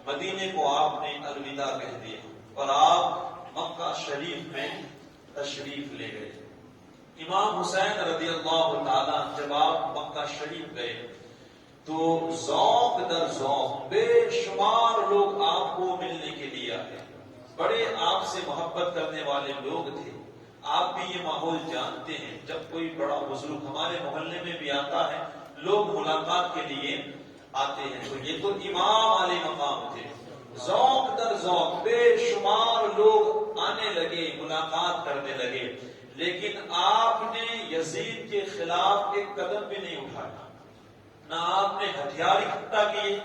مدینے کو آپ نے الوداع کہہ دیا اور آپ مکہ شریف میں تشریف لے گئے۔ امام حسین رضی اللہ تعالیٰ جب آپ مکہ شریف گئے تو ذوق در ذوق بے شمار لوگ آپ کو ملنے کے لیے آئے، بڑے آپ سے محبت کرنے والے لوگ تھے۔ آپ بھی یہ ماحول جانتے ہیں، جب کوئی بڑا بزرگ ہمارے محلے میں بھی آتا ہے لوگ ملاقات کے لیے آتے ہیں، تو یہ تو امام علی مقام تھے۔ ذوق در ذوق بے شمار لوگ آنے لگے، ملاقات کرنے لگے، لیکن آپ نے یزید کے خلاف ایک قدم بھی نہیں اٹھایا، نہ آپ نے ہتھیار اکٹھا کیے،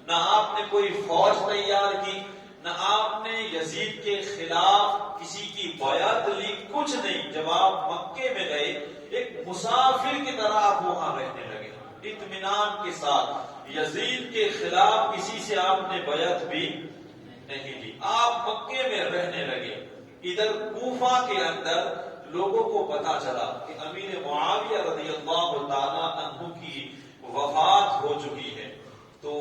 نہ آپ نے کوئی فوج تیار کی، نہ آپ نے یزید کے خلاف کسی کی بیعت لی، کچھ نہیں۔ جب آپ مکے میں گئے ایک مسافر کی طرح آپ وہاں رہنے لگے، اطمینان کے ساتھ۔ یزید کے خلاف کسی سے آپ نے بیعت بھی نہیں لی، آپ مکے میں رہنے لگے۔ ادھر کوفہ کے اندر لوگوں کو پتا چلا کہ امیر معاویہ رضی اللہ تعالیٰ عنہ کی وفات ہو چکی ہے، تو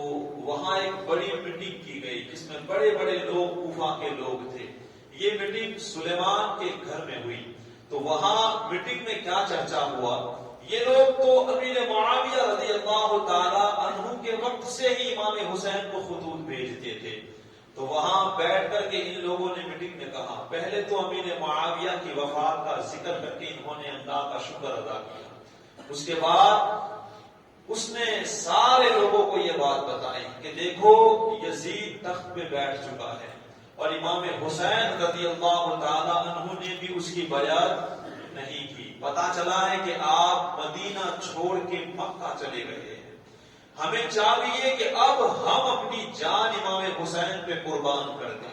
وہاں ایک بڑی میٹنگ کی گئی جس میں بڑے بڑے لوگ کوفہ کے لوگ تھے۔ یہ میٹنگ سلیمان کے گھر میں ہوئی، تو وہاں میٹنگ میں کیا چرچا ہوا، یہ لوگ تو امیر معاویہ رضی اللہ تعالیٰ عنہ کے وقت سے ہی امام حسین کو خطوط بھیجتے تھے۔ تو وہاں بیٹھ کر کے ان لوگوں نے میٹنگ میں کہا، پہلے تو امیر معاویہ کی وفات کا ذکر کر کے انہوں نے اللہ کا شکر ادا کیا، اس کے بعد اس نے سارے لوگوں کو یہ بات بتائی کہ دیکھو یزید تخت پہ بیٹھ چکا ہے، اور امام حسین رضی اللہ تعالیٰ عنہ نے بھی اس کی بیعت نہیں کی۔ پتا چلا ہے کہ آپ مدینہ چھوڑ کے مکہ چلے گئے ہیں، ہمیں چاہیے کہ اب ہم اپنی جان امام حسین پہ قربان کر دیں،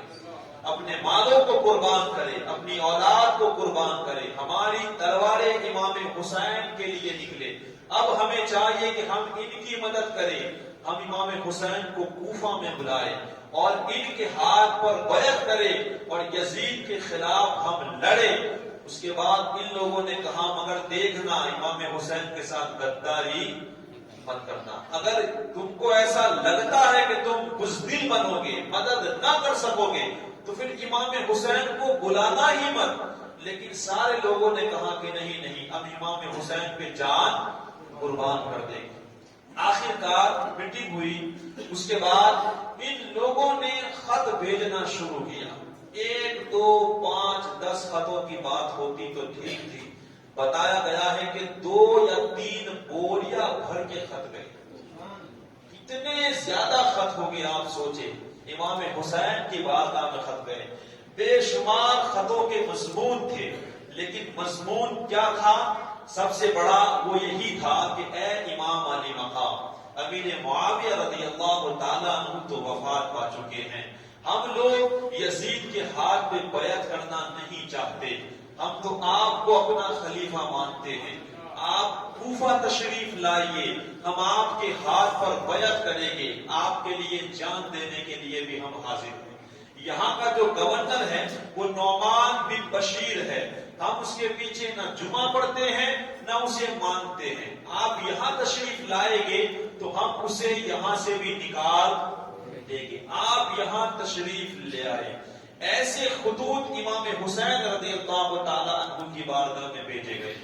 اپنے مالوں کو قربان کریں، اپنی اولاد کو قربان کریں، ہماری تلواریں امام حسین کے لیے نکلے۔ اب ہمیں چاہیے کہ ہم ان کی مدد کریں، ہم امام حسین کو کوفہ میں بلائیں اور ان کے ہاتھ پر بیعت کریں اور یزید کے خلاف ہم لڑیں۔ اس کے بعد ان لوگوں نے کہا مگر دیکھنا امام حسین کے ساتھ غداری مت کرنا، اگر تم کو ایسا لگتا ہے کہ تم بزدل بنو گے، مدد نہ کر سکو گے، تو پھر امام حسین کو بلانا ہی مت۔ لیکن سارے لوگوں نے کہا کہ نہیں نہیں، اب امام حسین پہ جان قربان کر دیں گے۔ آخر کار میٹنگ ہوئی، اس کے بعد ان لوگوں نے خط بھیجنا شروع کیا۔ 1 2 5 10 خطوں کی بات ہوتی تو ٹھیک تھی، بتایا گیا ہے کہ 2 یا 3 بوریاں بھر کے خط گئے۔ کتنے زیادہ خط ہو گئے آپ سوچے، امام حسین کی بارگاہ میں خط گئے، بے شمار خطوں کے مضمون تھے، لیکن مضمون کیا تھا؟ سب سے بڑا وہ یہی تھا کہ اے امام علی مقام، امیر معاویہ رضی اللہ تعالیٰ عنہ تو وفات پا چکے ہیں، ہم لوگ یزید کے ہاتھ پہ بیعت کرنا نہیں چاہتے، ہم تو آپ کو اپنا خلیفہ مانتے ہیں، آپ کوفہ تشریف لائیے، ہم آپ کے ہاتھ پر بیعت کریں گے، آپ کے لیے جان دینے کے لیے بھی ہم حاضر ہیں۔ یہاں کا جو گورنر ہے وہ نعمان بن بشیر ہے، ہم اس کے پیچھے نہ جمعہ پڑھتے ہیں نہ اسے مانتے ہیں، آپ یہاں تشریف لائیں گے تو ہم اسے یہاں سے بھی نکال دیں گے، آپ یہاں تشریف لے آئے۔ ایسے خطوط امام حسین رضی اللہ تعالیٰ عنہ کی بارگاہ میں بھیجے گئے۔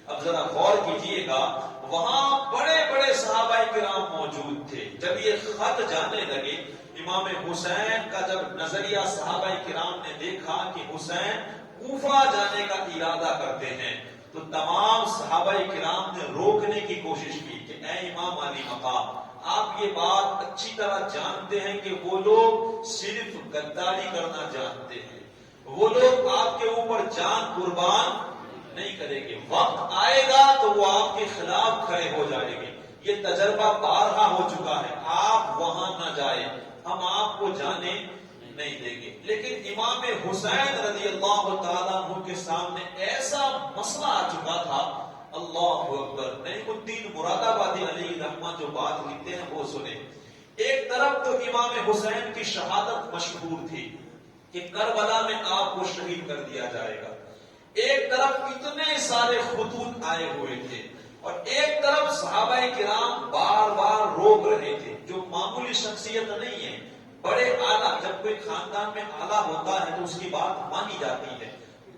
اب ذرا غور کیجئے گا، وہاں بڑے بڑے صحابہ کرام موجود تھے۔ جب یہ خط جانے لگے، امام حسین کا جب نظریہ صحابہ کرام نے دیکھا کہ حسین کوفہ جانے کا ارادہ کرتے ہیں، تو تمام صحابہ کرام نے روکنے کی کوشش کی کہ اے امام علی مقام، آپ یہ بات اچھی طرح جانتے ہیں کہ وہ لوگ صرف غداری کرنا جانتے ہیں، وہ لوگ آپ کے اوپر جان قربان نہیں کریں گے، وقت آئے گا تو وہ آپ کے خلاف کھڑے ہو جائیں گے، یہ تجربہ بارہا ہو چکا ہے، آپ وہاں نہ جائیں، ہم آپ کو جانے نہیں دیں گے۔ لیکن امام حسین رضی اللہ تعالیٰ عنہ کے سامنے ایسا مسئلہ آ چکا تھا، اللہ اکبر۔ نعیم الدین مراد آبادی علیہ رحمہ جو بات لکھتے ہیں وہ سنیں۔ ایک طرف تو امام حسین کی شہادت مشہور تھی کہ کربلا میں آپ کو شہید کر دیا جائے گا، ایک طرف اتنے سارے خطوط آئے ہوئے تھے، اور ایک طرف صحابہ کرام بار بار روک رہے تھے، جو معمولی شخصیت نہیں ہے، بڑے آلہ، جب کوئی خاندان میں آلہ ہوتا ہے تو اس کی بات مانی جاتی ہے.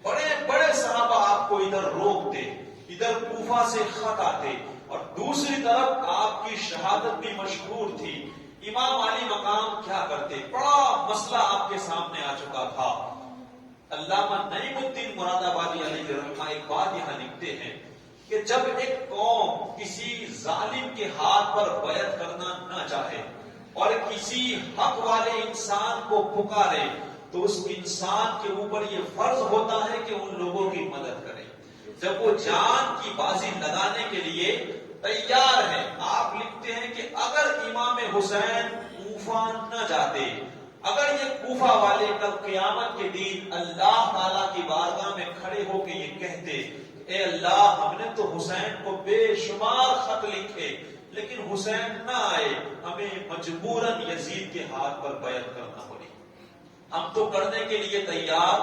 بڑے بڑے صحابہ آپ کو ادھر روکتے، ادھر کوفہ سے خط آتے، اور دوسری طرف آپ کی شہادت بھی مشہور تھی. امام علی مقام کیا کرتے؟ بڑا مسئلہ آپ کے سامنے آ چکا تھا. علامہ نعیم الدین مراد آبادی علیہ رحمہ ایک بات یہاں لکھتے ہیں کہ جب ایک قوم کسی ظالم کے ہاتھ پر بیعت کرنا نہ چاہے اور کسی حق والے انسان کو پکارے تو اس انسان کے اوپر یہ فرض ہوتا ہے کہ ان لوگوں کی مدد کرے. جب وہ جان کی بازی لگانے کے لیے تیار ہے، آپ لکھتے ہیں کہ اگر امام حسین کوفہ نہ جاتے، اگر یہ کوفہ والے کل قیامت کے دن اللہ تعالیٰ کی بارگاہ میں کھڑے ہو کے یہ کہتے، اے اللہ ہم نے تو حسین کو بے شمار خط لکھے لیکن حسین نہ آئے، ہمیں مجبوراً یزید کے ہاتھ پر بیعت کرنا پڑی، ہم تو کرنے کے لیے تیار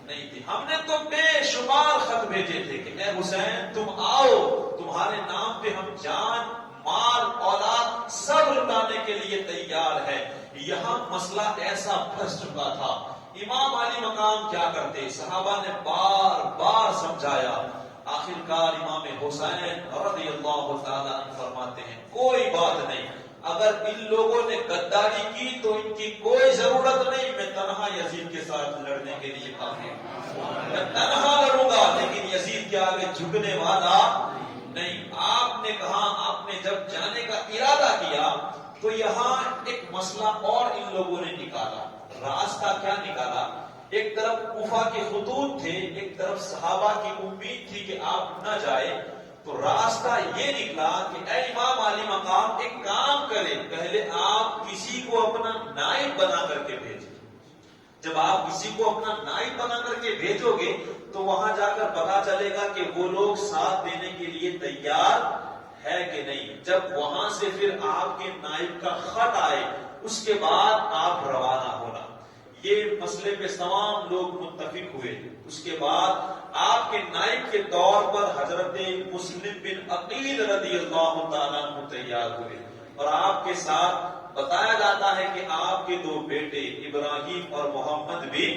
نہیں تھے، ہم نے تو بے شمار خط بھیجے تھے کہ اے حسین تم آؤ، تمہارے نام پہ ہم جان مال اولاد سب لٹانے کے لیے تیار ہے. یہاں مسئلہ ایسا پھنس چکا تھا. امام علی مقام کیا کرتے؟ صحابہ نے بار بار سمجھایا، آخرکار امام حسین رضی اللہ تعالیٰ عنہ فرماتے ہیں کوئی بات نہیں، اگر ان لوگوں نے غداری کی تو ان کی کوئی ضرورت نہیں، میں تنہا یزید کے ساتھ لڑنے کے لیے کافی ہوں، میں تنہا لڑوں گا لیکن یزید کے آگے جھکنے والا نہیں. آپ نے کہا، آپ نے جب جانے کا ارادہ کیا تو یہاں ایک مسئلہ اور ان لوگوں نے نکالا. راستہ کیا نکالا؟ ایک طرف کوفہ کے خطوط تھے، ایک طرف صحابہ کی امید تھی کہ آپ نہ جائے، تو راستہ یہ نکلا کہ اے امام علی مقام ایک کام کرے، پہلے آپ کسی کو اپنا نائب بنا کر کے بھیجیں. جب آپ کسی کو اپنا نائب بنا کر کے بھیجو گے تو وہاں جا کر پتا چلے گا کہ وہ لوگ ساتھ دینے کے لیے تیار ہے کہ نہیں. جب وہاں سے پھر آپ کے نائب کا خط آئے اس کے بعد آپ روانہ ہونا. یہ مسئلے پہ تمام لوگ متفق ہوئے. اس کے بعد آپ کے نائب کے طور پر حضرت مسلم بن عقیل رضی اللہ تعالیٰ عنہ تیار ہوئے، اور آپ کے ساتھ بتایا جاتا ہے کہ آپ کے دو بیٹے ابراہیم اور محمد بھی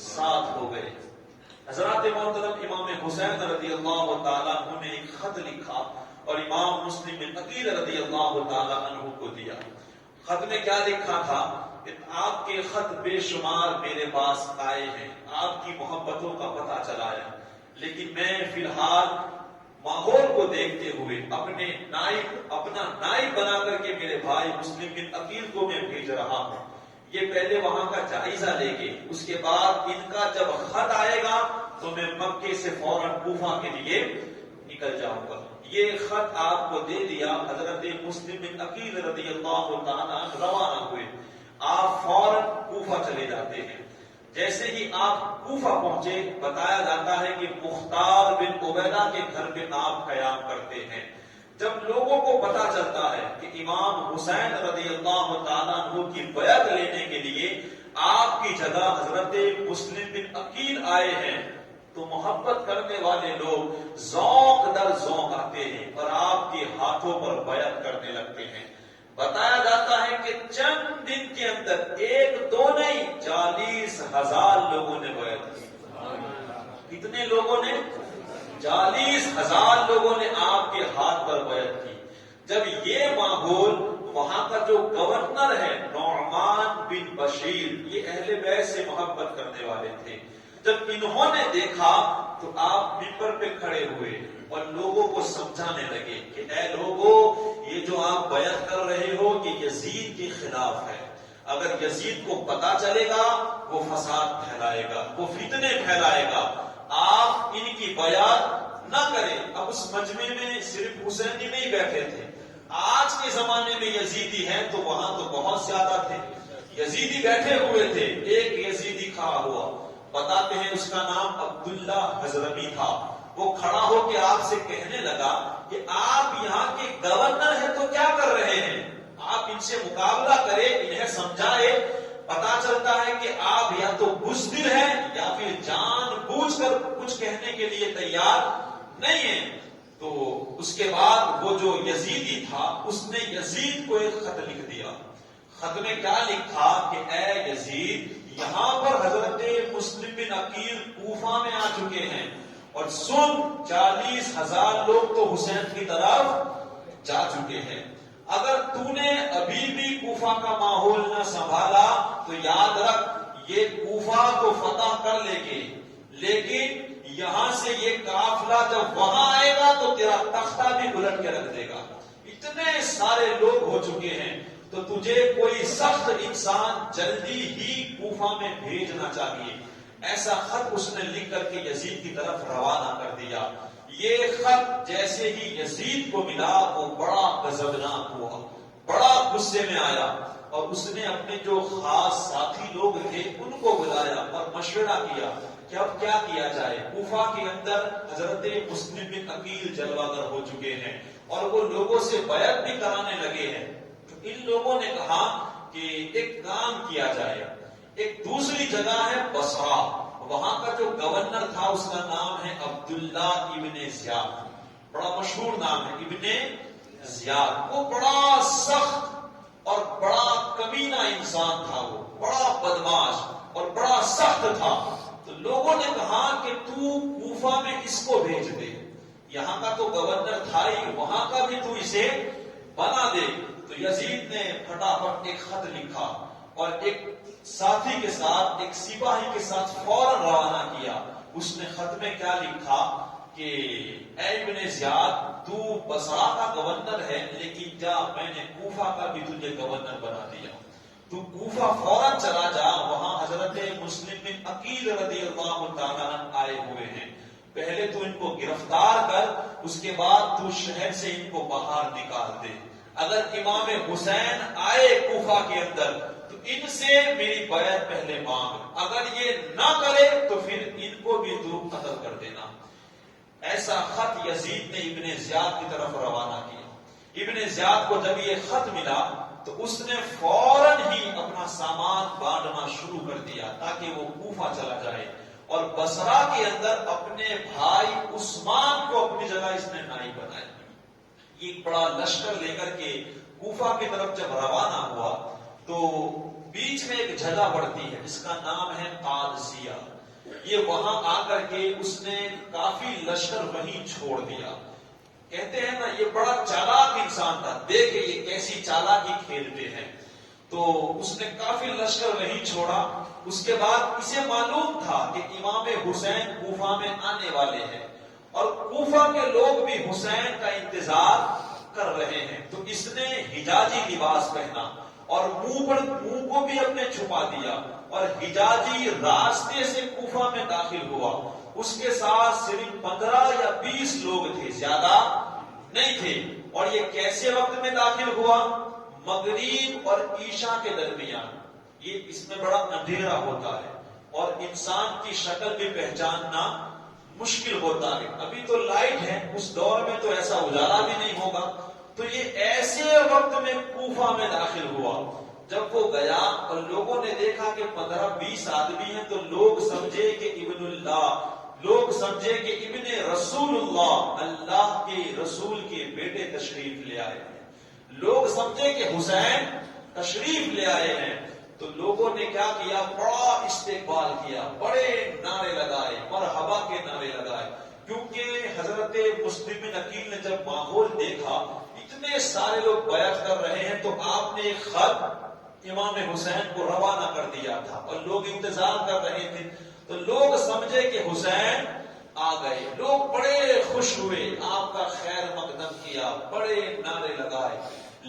ساتھ ہو گئے. حضرات محترم امام حسین رضی اللہ تعالیٰ عنہ نے ایک خط لکھا اور امام مسلم بن عقیل رضی اللہ تعالیٰ عنہ کو دیا. خط میں کیا لکھا تھا کہ آپ کے خط بے شمار میرے پاس آئے ہیں، آپ کی محبتوں کا پتہ چلا ہے، لیکن میں فی الحال ماحول کو دیکھتے ہوئے اپنا نائب بنا کر کے میرے بھائی مسلم بن عقیل کو میں بھیج رہا ہوں. یہ پہلے وہاں کا جائزہ لے گے، اس کے بعد ان کا جب خط آئے گا تو میں مکے سے فوراً کوفہ کے لیے نکل جاؤں گا. یہ خط آپ کو دے دیا. حضرت مسلم بن عقیل رضی اللہ تعالیٰ عنہ روانہ ہوئے. آپ فوراً کوفہ چلے جاتے ہیں. جیسے ہی آپ کوفہ پہنچے بتایا جاتا ہے کہ مختار بن عبیدہ کے گھر پہ آپ قیام کرتے ہیں. جب لوگوں کو پتا چلتا ہے کہ امام حسین رضی اللہ تعالیٰ عنہ کی بیعت لینے کے لیے آپ کی جگہ حضرت مسلم بن عقیل آئے ہیں تو محبت کرنے والے لوگ ذوق در ذوق آتے ہیں اور آپ کے ہاتھوں پر بیعت کرنے لگتے ہیں. بتایا جاتا ہے کہ چند دن کے اندر ایک دو نہیں 40,000 لوگوں نے بیعت کی. کتنے لوگوں نے؟ 40,000 لوگوں نے آپ کے ہاتھ پر بیعت کی. جب یہ ماحول، وہاں کا جو گورنر ہے نعمان بن بشیر، یہ اہل بیت سے محبت کرنے والے تھے، جب انہوں نے دیکھا تو آپ ممبر پہ کھڑے ہوئے اور لوگوں کو سمجھانے لگے کہ اے لوگوں، یہ جو آپ بیعت کر رہے ہو یہ یزید کے خلاف ہے. اگر یزید کو پتا چلے گا وہ فساد پھیلائے گا، وہ فتنے پھیلائے گا. آپ ان کی بیعت نہ کریں. اب اس مجمع میں صرف حسینی نہیں بیٹھے تھے، آج کے زمانے میں یزیدی ہیں تو وہاں تو بہت زیادہ تھے. یزیدی بیٹھے ہوئے تھے. ایک یزیدی کھڑا ہوا، بتاتے ہیں اس کا نام عبداللہ حضرمی تھا. وہ کھڑا ہو کے آپ سے کہنے لگا کہ آپ یہاں کے گورنر ہیں تو کیا کر رہے ہیں؟ آپ ان سے مقابلہ کریں، انہیں سمجھائے. پتا چلتا ہے کہ آپ یا تو بزدل ہیں یا پھر جان بوجھ کر کچھ کہنے کے لیے تیار نہیں ہیں. تو اس کے بعد وہ جو یزیدی تھا اس نے یزید کو ایک خط لکھ دیا. خط میں کیا لکھا کہ اے یزید، یہاں پر حضرت مسلم بن عقیل کوفہ میں آ چکے ہیں، اور سن 40,000 لوگ تو حسین کی طرف جا چکے ہیں۔ اگر تو نے ابھی بھی کوفہ کا ماحول نہ سنبھالا تو یاد رکھ یہ کوفہ تو فتح کر لے گے، لیکن یہاں سے یہ قافلہ جب وہاں آئے گا تو تیرا تختہ بھی الٹ کے رکھ دے گا۔ اتنے سارے لوگ ہو چکے ہیں تو تجھے کوئی سخت انسان جلدی ہی کوفہ میں بھیجنا چاہیے۔ ایسا خط اس نے لکھ کر کے یزید کی طرف روانہ کر دیا۔ یہ خط جیسے ہی یزید کو ملا وہ بڑا غضبناک ہوا، بڑا غصے میں آیا، اور اس نے اپنے جو خاص ساتھی لوگ تھے ان کو بلایا اور مشورہ کیا کہ اب کیا کیا جائے۔ کوفہ کے اندر حضرت مسلم بن عقیل جلوہ گر ہو چکے ہیں اور وہ لوگوں سے بیعت بھی کرانے لگے ہیں۔ تو ان لوگوں نے کہا کہ ایک کام کیا جائے، ایک دوسری جگہ ہے بصرہ، وہاں کا جو گورنر تھا اس کا نام ہے عبداللہ ابن زیاد، بڑا مشہور نام ہے ابن زیاد۔ وہ بڑا سخت اور بڑا کمینہ انسان تھا، وہ بڑا بدماش اور بڑا سخت تھا۔ تو لوگوں نے کہا کہ تو کوفہ میں اس کو بھیج دے، یہاں کا تو گورنر تھا ہی، وہاں کا بھی تو اسے بنا دے۔ تو یزید نے پھٹافٹ ایک خط لکھا اور ایک ساتھی کے ساتھ، ایک سپاہی کے ساتھ فوراً روانہ کیا۔ اس نے خط میں کیا لکھا کہ اے ابن زیاد، تو بصرہ کا گورنر ہے، لیکن جا، میں نے کوفہ کا بھی تجھے گورنر بنا دیا، تو کوفہ فوراً چلا جا، وہاں حضرت مسلم بن عقیل رضی اللہ تعالیٰ عنہ آئے ہوئے ہیں، پہلے تو ان کو گرفتار کر، اس کے بعد تو شہر سے ان کو باہر نکال دے۔ اگر امام حسین آئے کوفہ کے اندر تو ان سے میری بیعت پہلے مانگ، اگر یہ نہ کرے تو پھر ان کو بھی تو قتل کر دینا۔ ایسا خط یزید نے ابن زیاد کی طرف روانہ کیا۔ ابن زیاد کو جب یہ خط ملا تو اس نے فوراً ہی اپنا سامان بانٹنا شروع کر دیا تاکہ وہ کوفہ چلا جائے، اور بصرہ کے اندر اپنے بھائی عثمان کو اپنی جگہ اس نے نائب بنایا۔ ایک بڑا لشکر لے کر کے کوفہ کی طرف جب روانہ ہوا تو بیچ میں ایک جگہ پڑتی ہے جس کا نام ہے قادسیہ۔ یہ وہاں آ کر کے اس نے کافی لشکر وہیں چھوڑ دیا۔ کہتے ہیں نا یہ بڑا چالاک انسان تھا، دیکھے یہ کیسی چالاکی کھیلتے ہیں۔ تو اس نے کافی لشکر وہیں چھوڑا۔ اس کے بعد اسے معلوم تھا کہ امام حسین کوفہ میں آنے والے ہیں اور کوفہ کے لوگ بھی حسین کا انتظار کر رہے ہیں، تو اس نے حجازی لباس پہنا اور منہ کو بھی اپنے چھپا دیا اور حجازی راستے سے کوفہ میں داخل ہوا۔ اس کے ساتھ صرف 15 یا 20 لوگ تھے، زیادہ نہیں تھے۔ اور یہ کیسے وقت میں داخل ہوا؟ مغرب اور عشاء کے درمیان۔ یہ اس میں بڑا اندھیرا ہوتا ہے اور انسان کی شکل بھی پہچاننا مشکل ہوتا ہے۔ ابھی تو لائٹ ہے، اس دور میں تو ایسا اجالا بھی نہیں ہوگا۔ تو یہ ایسے وقت میں کوفہ میں داخل ہوا۔ جب وہ گیا اور لوگوں نے دیکھا کہ 15-20 آدمی ہیں تو لوگ سمجھے کہ ابن اللہ، لوگ سمجھے کہ ابن رسول اللہ، اللہ کے رسول کے بیٹے تشریف لے آئے ہیں، لوگ سمجھے کہ حسین تشریف لے آئے ہیں۔ تو لوگوں نے کیا کیا؟ بڑا استقبال کیا، بڑے نعرے لگائے، مرحبا کے نعرے لگائے، کیونکہ حضرت مسلم بن عقیل نے جب ماحول دیکھا اتنے سارے لوگ بیعت کر رہے ہیں، تو آپ نے ایک خط امام حسین کو روانہ کر دیا تھا اور لوگ انتظار کر رہے تھے۔ تو لوگ سمجھے کہ حسین آ گئے، لوگ بڑے خوش ہوئے، آپ کا خیر مقدم کیا، بڑے نعرے لگائے۔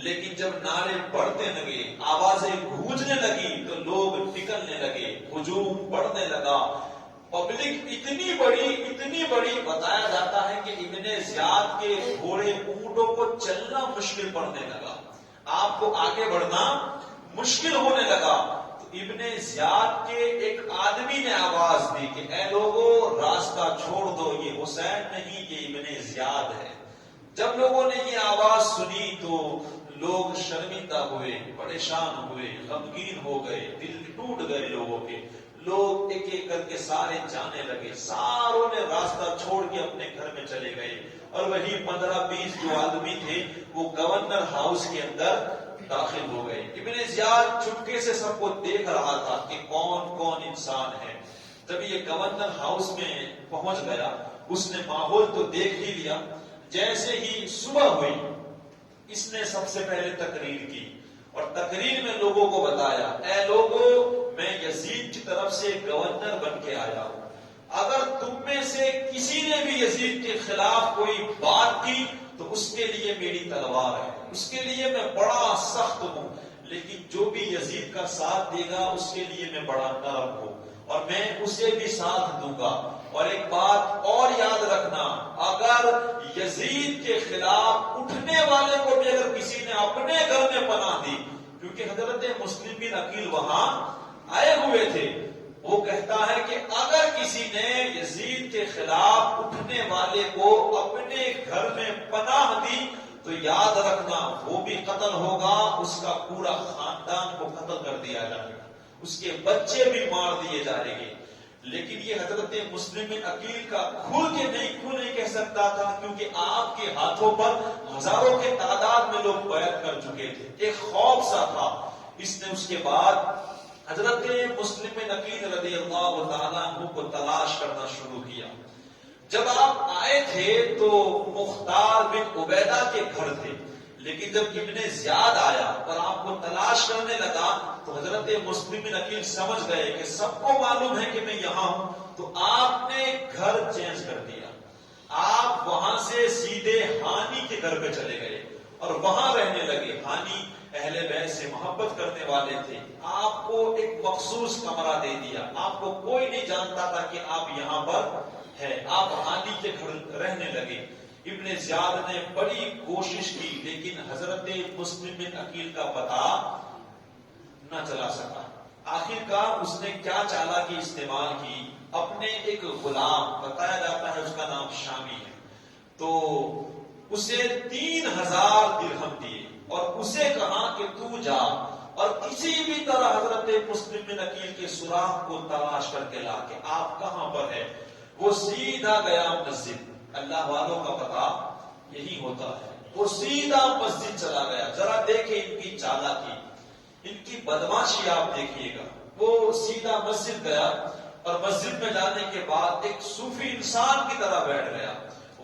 لیکن جب نعرے بڑھتے لگے، آوازیں گونجنے لگی تو لوگ نکلنے لگے، ہجوم بڑھنے لگا، پبلک اتنی بڑی بتایا جاتا ہے کہ ابن زیاد کے گھوڑے اونٹوں کو چلنا مشکل پڑنے لگا، آپ کو آگے بڑھنا مشکل ہونے لگا۔ تو ابن زیاد کے ایک آدمی نے آواز دی کہ اے لوگوں راستہ چھوڑ دو، یہ حسین نہیں یہ ابن زیاد ہے۔ جب لوگوں نے یہ آواز سنی تو لوگ شرمندہ ہوئے، پریشان ہوئے، غمگین ہو گئے، دل ٹوٹ گئے لوگوں کے۔ لوگ ایک ایک کر کے سارے جانے لگے، ساروں نے راستہ چھوڑ کے اپنے گھر میں چلے گئے، اور وہی 15-20 جو آدمی تھے وہ گورنر ہاؤس کے اندر داخل ہو گئے. ابن زیاد چپکے سے سب کو دیکھ رہا تھا کہ کون کون انسان ہے. جب یہ گورنر ہاؤس میں پہنچ گیا, اس نے ماحول تو دیکھ ہی لیا. جیسے ہی صبح ہوئی, اس نے سب سے پہلے تقریر کی اور تقریر میں لوگوں کو بتایا, اے لوگوں, میں یزید کی طرف سے گورنر بن کے آیا ہوں. اگر تم میں سے کسی نے بھی یزید کے خلاف کوئی بات کی تو اس کے لیے میری تلوار ہے, اس کے لیے میں بڑا سخت ہوں, لیکن جو بھی یزید کا ساتھ دے گا اس کے لیے میں بڑا نرم ہوں اور میں اسے بھی ساتھ دوں گا. اور ایک بات اور یاد رکھنا, اگر یزید کے خلاف اٹھنے والے کو بھی اگر کسی نے اپنے گھر میں پناہ دی, کیونکہ حضرت مسلم بن عقیل وہاں آئے ہوئے تھے, وہ کہتا ہے کہ اگر کسی نے یزید کے خلاف اٹھنے والے کو اپنے گھر میں پناہ دی تو یاد رکھنا وہ بھی قتل ہوگا, اس کا پورا خاندان کو قتل کر دیا جائے گا, اس کے بچے بھی مار دیے جائیں گے. لیکن یہ حضرت مسلم بن عقیل کا کھل کے نہیں کہہ سکتا تھا, کیونکہ آپ کے ہاتھوں پر ہزاروں کے تعداد میں لوگ بیعت کر چکے تھے. ایک خوف سا تھا. اس نے اس کے بعد حضرت مسلم بن عقیل رضی اللہ تعالیٰ عنہ کو تلاش کرنا شروع کیا. جب آپ آئے تھے تو مختار بن عبیدہ کے گھر تھے, لیکن جب ابن زیاد آیا اور آپ کو تلاش کرنے لگا تو حضرت مسلم بن عقیل سمجھ گئے کہ سب کو معلوم ہے کہ میں یہاں ہوں, تو آپ نے گھر چینج کر دیا. آپ وہاں سے سیدھے ہانی کے گھر پہ چلے گئے اور وہاں رہنے لگے. ہانی اہل بیت سے محبت کرنے والے تھے. آپ کو ایک مخصوص کمرہ دے دیا, آپ کو کوئی نہیں جانتا تھا کہ آپ یہاں پر ہے. آپ ہانی کے گھر رہنے لگے. ابن زیاد نے بڑی کوشش کی لیکن حضرت مسلم بن عقیل کا پتہ نہ چلا سکا. آخرکار اس نے کیا چالاکی استعمال کی, اپنے ایک غلام, بتایا جاتا ہے اس کا نام شامی ہے, تو اسے 3000 درہم دیے اور اسے کہا کہ تو جا اور کسی بھی طرح حضرت مسلم بن عقیل کے سراغ کو تلاش کر کے لا کہ آپ کہاں پر ہے. وہ سیدھا گیا مسجد. اللہ والوں کا پتہ یہی ہوتا ہے. وہ سیدھا مسجد چلا گیا. ذرا دیکھیں ان کی چالاکی, ان کی بدماشی آپ دیکھیے گا. وہ سیدھا مسجد گیا اور مسجد میں جانے کے بعد ایک صوفی انسان کی طرح بیٹھ گیا.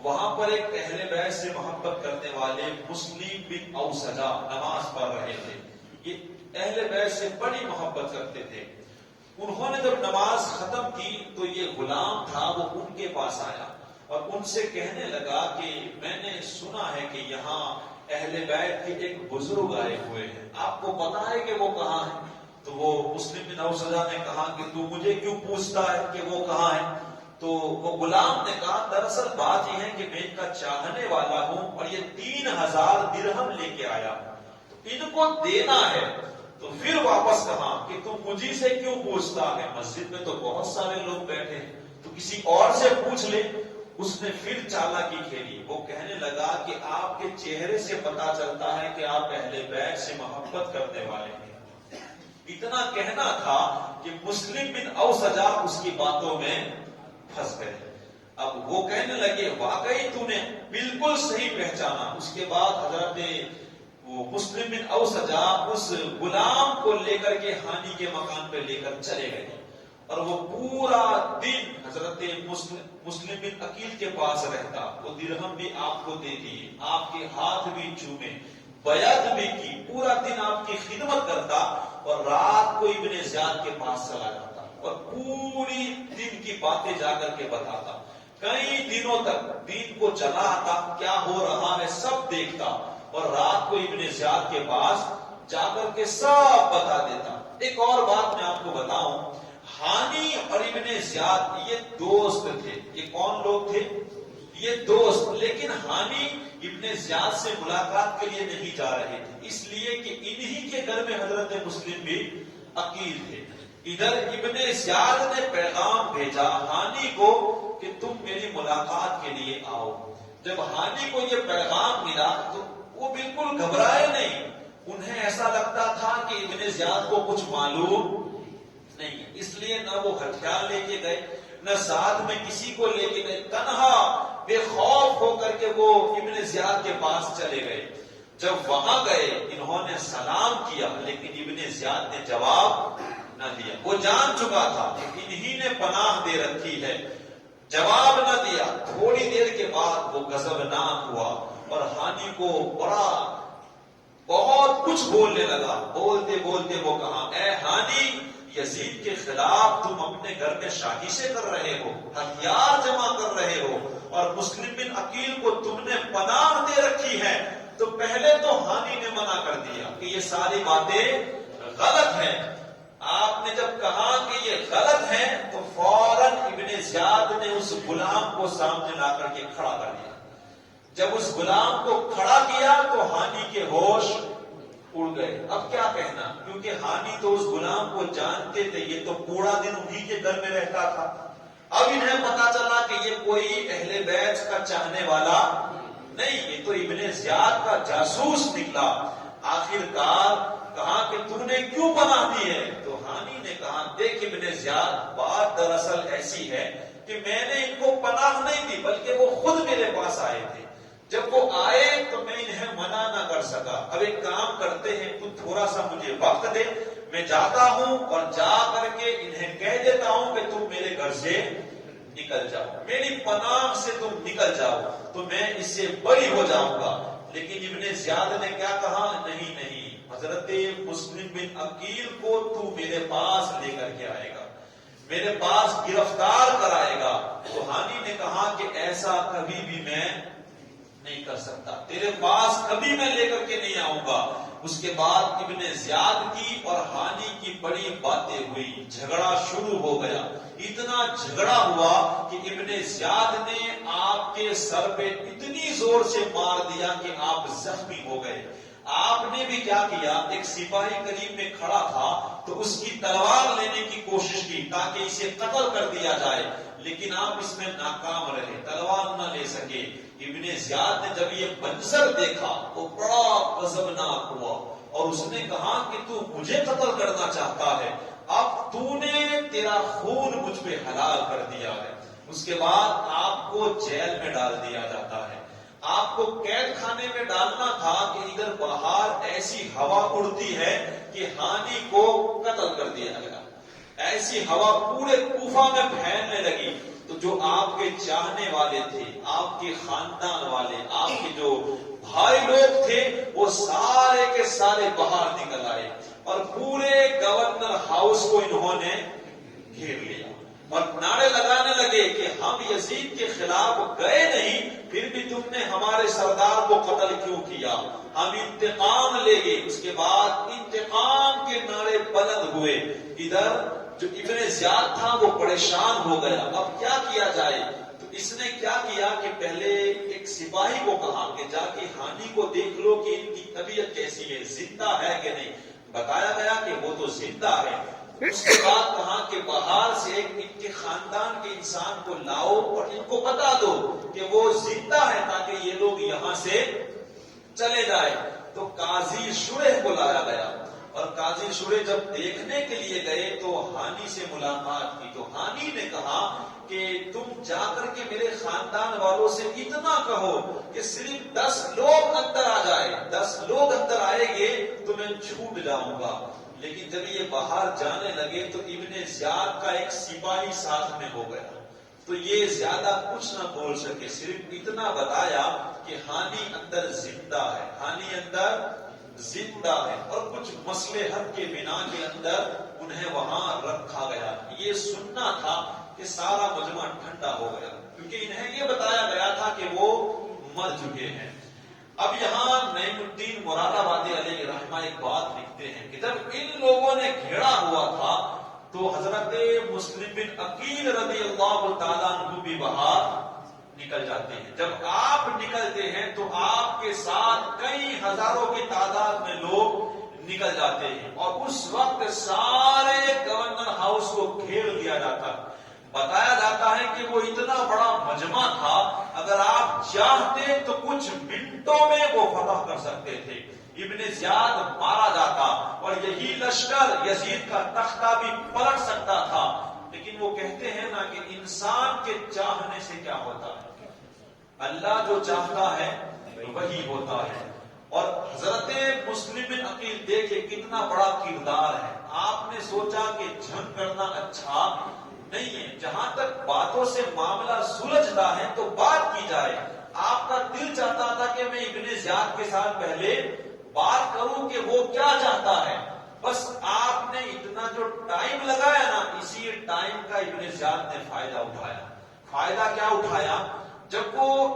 وہاں پر ایک اہل بیت سے محبت کرنے والے مسلم بن اوسجا نماز پڑھ رہے تھے. یہ اہل بیت سے بڑی محبت کرتے تھے. انہوں نے جب نماز ختم کی تو یہ غلام تھا, وہ ان کے پاس آیا اور ان سے کہنے لگا کہ میں نے سنا ہے کہ یہاں اہل بیت کے ایک بزرگ آئے ہوئے ہیں, آپ کو پتا ہے کہ وہ کہاں ہیں؟ تو وہ مسلم بن اوسجا نے کہا کہ تو مجھے کیوں پوچھتا ہے کہ وہ کہاں ہے؟ تو وہ غلام نے کہا دراصل بات یہ ہے کہ میں ان کا چاہنے والا ہوں اور یہ 3000 درہم لے کے آیا ہوں, ان کو دینا ہے. تو پھر واپس کہا کہ تم مجھے سے کیوں پوچھتا ہے, مسجد میں تو بہت سارے لوگ بیٹھے ہیں, تو کسی اور سے پوچھ لے. اس نے پھر چالاکی کھیلی. وہ کہنے لگا کہ آپ کے چہرے سے پتا چلتا ہے کہ آپ اہل بیت سے محبت کرنے والے ہیں. اتنا کہنا تھا کہ مسلم بن اوسجا اس کی باتوں میں پھنس گئے. اب وہ کہنے لگے واقعی تو نے بالکل صحیح پہچانا. اس کے بعد حضرت وہ مسلم بن اوسجا اس غلام کو لے کر کے ہانی کے مکان پہ لے کر چلے گئے اور وہ پورا دن حضرت مسلم بن عقیل کے پاس رہتا. وہ درہم بھی آپ کو دے دیے, آپ کے ہاتھ بھی چومے, بیعت بھی کی, پورا دن آپ کی خدمت کرتا اور رات کو ابن زیاد کے پاس چلا جاتا اور پوری دن کی باتیں جا کر کے بتاتا. کئی دنوں تک دین کو چلاتا, کیا ہو رہا ہے سب دیکھتا اور رات کو ابن زیاد کے پاس جا کر کے سب بتا دیتا. ایک اور بات میں آپ کو بتاؤں, ہانی اور ابن زیاد یہ دوست تھے. یہ کون لوگ تھے؟ یہ دوست. لیکن ہانی ابن زیاد سے ملاقات کے لیے نہیں جا رہے تھے, اس لیے کہ انہی کے گھر میں حضرت مسلم بھی عقیل تھے. ادھر ابن زیاد نے پیغام بھیجا ہانی کو کہ تم میری ملاقات کے لیے آؤ. جب ہانی کو یہ پیغام ملا تو وہ بالکل گھبرائے نہیں. انہیں ایسا لگتا تھا کہ ابن زیاد کو کچھ معلوم نہیں, اس لیے نہ وہ ہتھیار لے کے گئے نہ ساتھ میں کسی کو لے کے گئے. تنہا بے خوف ہو کر کے وہ ابن زیاد کے پاس چلے گئے. جب وہاں گئے انہوں نے سلام کیا لیکن ابن زیاد نے جواب نہ دیا. وہ جان چکا تھا کہ انہی نے پناہ دے رکھی ہے, جواب نہ دیا. تھوڑی دیر کے بعد وہ غضبناک ہوا اور ہانی کو بہت کچھ بولنے لگا. بولتے بولتے وہ کہا, اے ہانی, یزید کے خلاف تم اپنے گھر میں سازشیں کر رہے ہو, ہتھیار جمع کر رہے ہو, اور مسلم بن عقیل کو تم نے پناہ دے رکھی ہے. تو پہلے تو ہانی نے منع کر دیا کہ یہ ساری باتیں غلط ہیں. آپ نے جب کہا کہ یہ غلط ہے تو فوراً ابن زیاد نے اس غلام کو سامنے لا کر کے کھڑا کر دیا. جب اس غلام کو کھڑا کیا تو ہانی کے ہوش اڑ گئے. اب کیا کہنا, کیونکہ ہانی تو اس غلام کو جانتے تھے, یہ تو پورا دن انہی کے گھر میں رہتا تھا. اب انہیں پتا چلا کہ یہ کوئی اہل بیت کا چاہنے والا نہیں, یہ تو ابن زیاد کا جاسوس نکلا. آخر کار کہا کہ تم نے کیوں پناہ دی ہے؟ تو ہانی نے کہا, دیکھ ابن زیاد, بات دراصل ایسی ہے کہ میں نے ان کو پناہ نہیں دی بلکہ وہ خود میرے پاس آئے تھے. جب وہ آئے تو میں انہیں منع نہ کر سکا. اب ایک کام کرتے ہیں, تو تھوڑا سا مجھے وقت دے, میں جاتا ہوں اور جا کر کے انہیں کہہ دیتا ہوں کہ تم میرے گھر سے نکل جاؤ, میری پناہ سے تم نکل جاؤ, تو میں اس سے بری ہو جاؤں گا. لیکن ابن زیاد نے کیا کہا, نہیں نہیں, حضرت مسلم بن عقیل کو تو میرے پاس لے کر کے آئے گا, میرے پاس گرفتار کرائے گا. تو ہانی نے کہا کہ ایسا کبھی بھی میں نہیں کر سکتا, تیرے پاس کبھی میں لے کر کے نہیں آؤں گا. اس کے بعد ابن زیاد کی اور ہانی کی بڑی باتیں ہوئی, جھگڑا شروع ہو گیا. اتنا جھگڑا ہوا کہ ابن زیاد نے آپ کے سر پہ اتنی زور سے مار دیا کہ آپ زخمی ہو گئے. آپ نے بھی کیا کیا, ایک سپاہی قریب میں کھڑا تھا تو اس کی تلوار لینے کی کوشش کی تاکہ اسے قتل کر دیا جائے, لیکن آپ اس میں ناکام رہے, تلوار نہ لے سکے. ابن زیاد نے جب یہ منظر دیکھا تو بڑا غضبناک ہوا اور اس نے کہا کہ تو مجھے قتل کرنا چاہتا ہے, اب تو نے تیرا خون مجھ پہ حلال کر دیا ہے. اس کے بعد آپ کو جیل میں ڈال دیا جاتا ہے. آپ کو قید خانے میں ڈالنا تھا کہ ادھر باہر ایسی ہوا اڑتی ہے کہ ہانی کو قتل کر دیا گیا. ایسی ہوا پورے کوفہ میں پھیلنے لگی. تو جو آپ کے چاہنے والے تھے, آپ کے خاندان والے, آپ کے جو بھائی لوگ تھے, وہ سارے کے سارے باہر نکل آئے اور پورے گورنر ہاؤس کو انہوں نے گھیر لیا اور نعرے لگانے لگے کہ ہم یزید کے خلاف گئے نہیں, پھر بھی تم نے ہمارے سردار کو قتل کیوں کیا, ہم انتقام لے گے. اس کے بعد انتقام کے نعرے بلند ہوئے. ادھر جو ابن زیاد تھا وہ پریشان ہو گیا, اب کیا کیا جائے. تو اس نے کیا کیا کہ پہلے ایک سپاہی کو کہا کہ جا کے ہانی کو دیکھ لو کہ ان کی طبیعت کیسی ہے, زندہ ہے کہ نہیں. بتایا گیا کہ وہ تو زندہ ہے. اس کے بعد کہا کہ باہر سے ایک ان کے خاندان کے انسان کو لاؤ اور ان کو بتا دو کہ وہ زندہ ہے تاکہ یہ لوگ یہاں سے چلے جائے. تو قاضی شریح کو لایا گیا اور قاضی شریح جب دیکھنے کے لیے گئے تو ہانی سے ملاقات کی. تو ہانی نے کہا کہ تم جا کر کے میرے خاندان والوں سے اتنا کہو کہ صرف 10 لوگ اندر آ جائے, 10 لوگ اندر آئیں گے تو میں چھوٹ جاؤں گا. لیکن جب یہ باہر جانے لگے تو ابن زیاد کا ایک سپاہی ساتھ میں ہو گیا, تو یہ زیادہ کچھ نہ بول سکے, صرف اتنا بتایا کہ ہانی اندر زندہ ہے, ہانی اندر زندہ ہے. اور کچھ مسئلے حد کے بنا کے اندر انہیں وہاں رکھا گیا. یہ سننا تھا کہ سارا مجمع ٹھنڈا ہو گیا, کیونکہ انہیں یہ بتایا گیا تھا کہ وہ مر چکے ہیں. اب یہاں نعیم الدین مراد آبادی علیہ رحمہ ایک بات لکھتے ہیں کہ جب ان لوگوں نے گھیرا ہوا تھا تو حضرت مسلم بن عقیل رضی اللہ تعالیٰ عنہ بھی باہر نکل جاتے ہیں. جب آپ نکلتے ہیں تو آپ کے ساتھ کئی ہزاروں کی تعداد میں لوگ نکل جاتے ہیں اور اس وقت سارے گورنر ہاؤس کو گھیر لیا جاتا. بتایا جاتا ہے کہ وہ اتنا بڑا مجمع تھا, اگر آپ چاہتے تو کچھ منٹوں میں وہ فتح کر سکتے تھے. ابن زیاد مارا جاتا اور یہی لشکر یزید کا تختہ بھی پلٹ سکتا تھا. لیکن وہ کہتے ہیں نا کہ انسان کے چاہنے سے کیا ہوتا ہے, اللہ جو چاہتا ہے وہی ہوتا ہے. اور حضرت مسلم بن عقیل دیکھے کتنا بڑا کردار ہے. آپ نے سوچا کہ جنگ کرنا اچھا نہیں ہے، جہاں تک باتوں سے معاملہ سلجھتا ہے تو بات کی جائے. آپ کا دل چاہتا تھا کہ میں ابن زیاد کے ساتھ پہلے بات کروں کہ وہ کیا چاہتا ہے. بس آپ نے اتنا جو ٹائم لگایا نا، اسی ٹائم کا ابن زیاد نے فائدہ اٹھایا. فائدہ کیا اٹھایا؟ جب وہ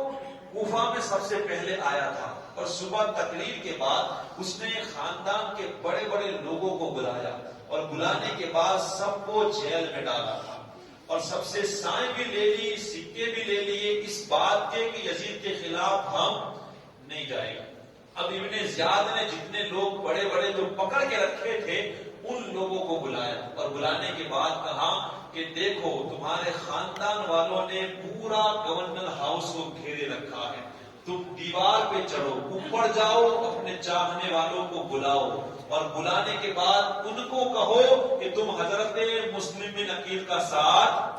کوفہ میں سب سے پہلے آیا تھا اور صبح تقریر کے بعد اس نے خاندان کے بڑے بڑے لوگوں کو بلایا، اور بلانے کے بعد سب کو جیل میں ڈالا تھا، اور سب سے سائیں بھی لے لی، سکے بھی لے لیے اس بات کے کہ یزید کے خلاف ہم نہیں جائیں گے. اب ابن زیاد نے جتنے لوگ بڑے بڑے جو پکڑ کے رکھے تھے ان لوگوں کو بلایا، اور بلانے کے بعد کہا کہ دیکھو تمہارے خاندان والوں نے پورا گورنر ہاؤس کو گھیرے رکھا ہے، تم دیوار پہ چڑھو، اوپر جاؤ، اپنے چاہنے والوں کو بلاؤ، اور بلانے کے بعد ان کو کہو کہ تم حضرت مسلم بن عقیل کا ساتھ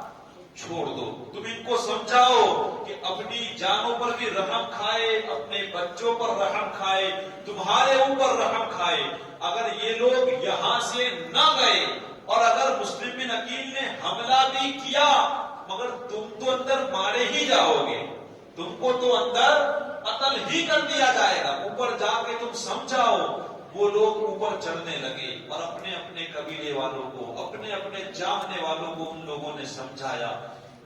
چھوڑ دو. تم ان کو سمجھاؤ کہ اپنی جانوں پر بھی رحم کھائے، اپنے بچوں پر رحم کھائے، تمہارے اوپر رحم کھائے. اگر یہ لوگ یہاں سے نہ گئے اور اگر مسلم بن عقیل نے حملہ بھی کیا، مگر تم تو اندر مارے ہی جاؤ گے، تم کو تو اندر قتل ہی کر دیا جائے گا. اوپر جا کے تم سمجھاؤ. وہ لوگ اوپر چڑھنے لگے اور اپنے اپنے قبیلے والوں کو، اپنے اپنے چاہنے والوں کو ان لوگوں نے سمجھایا.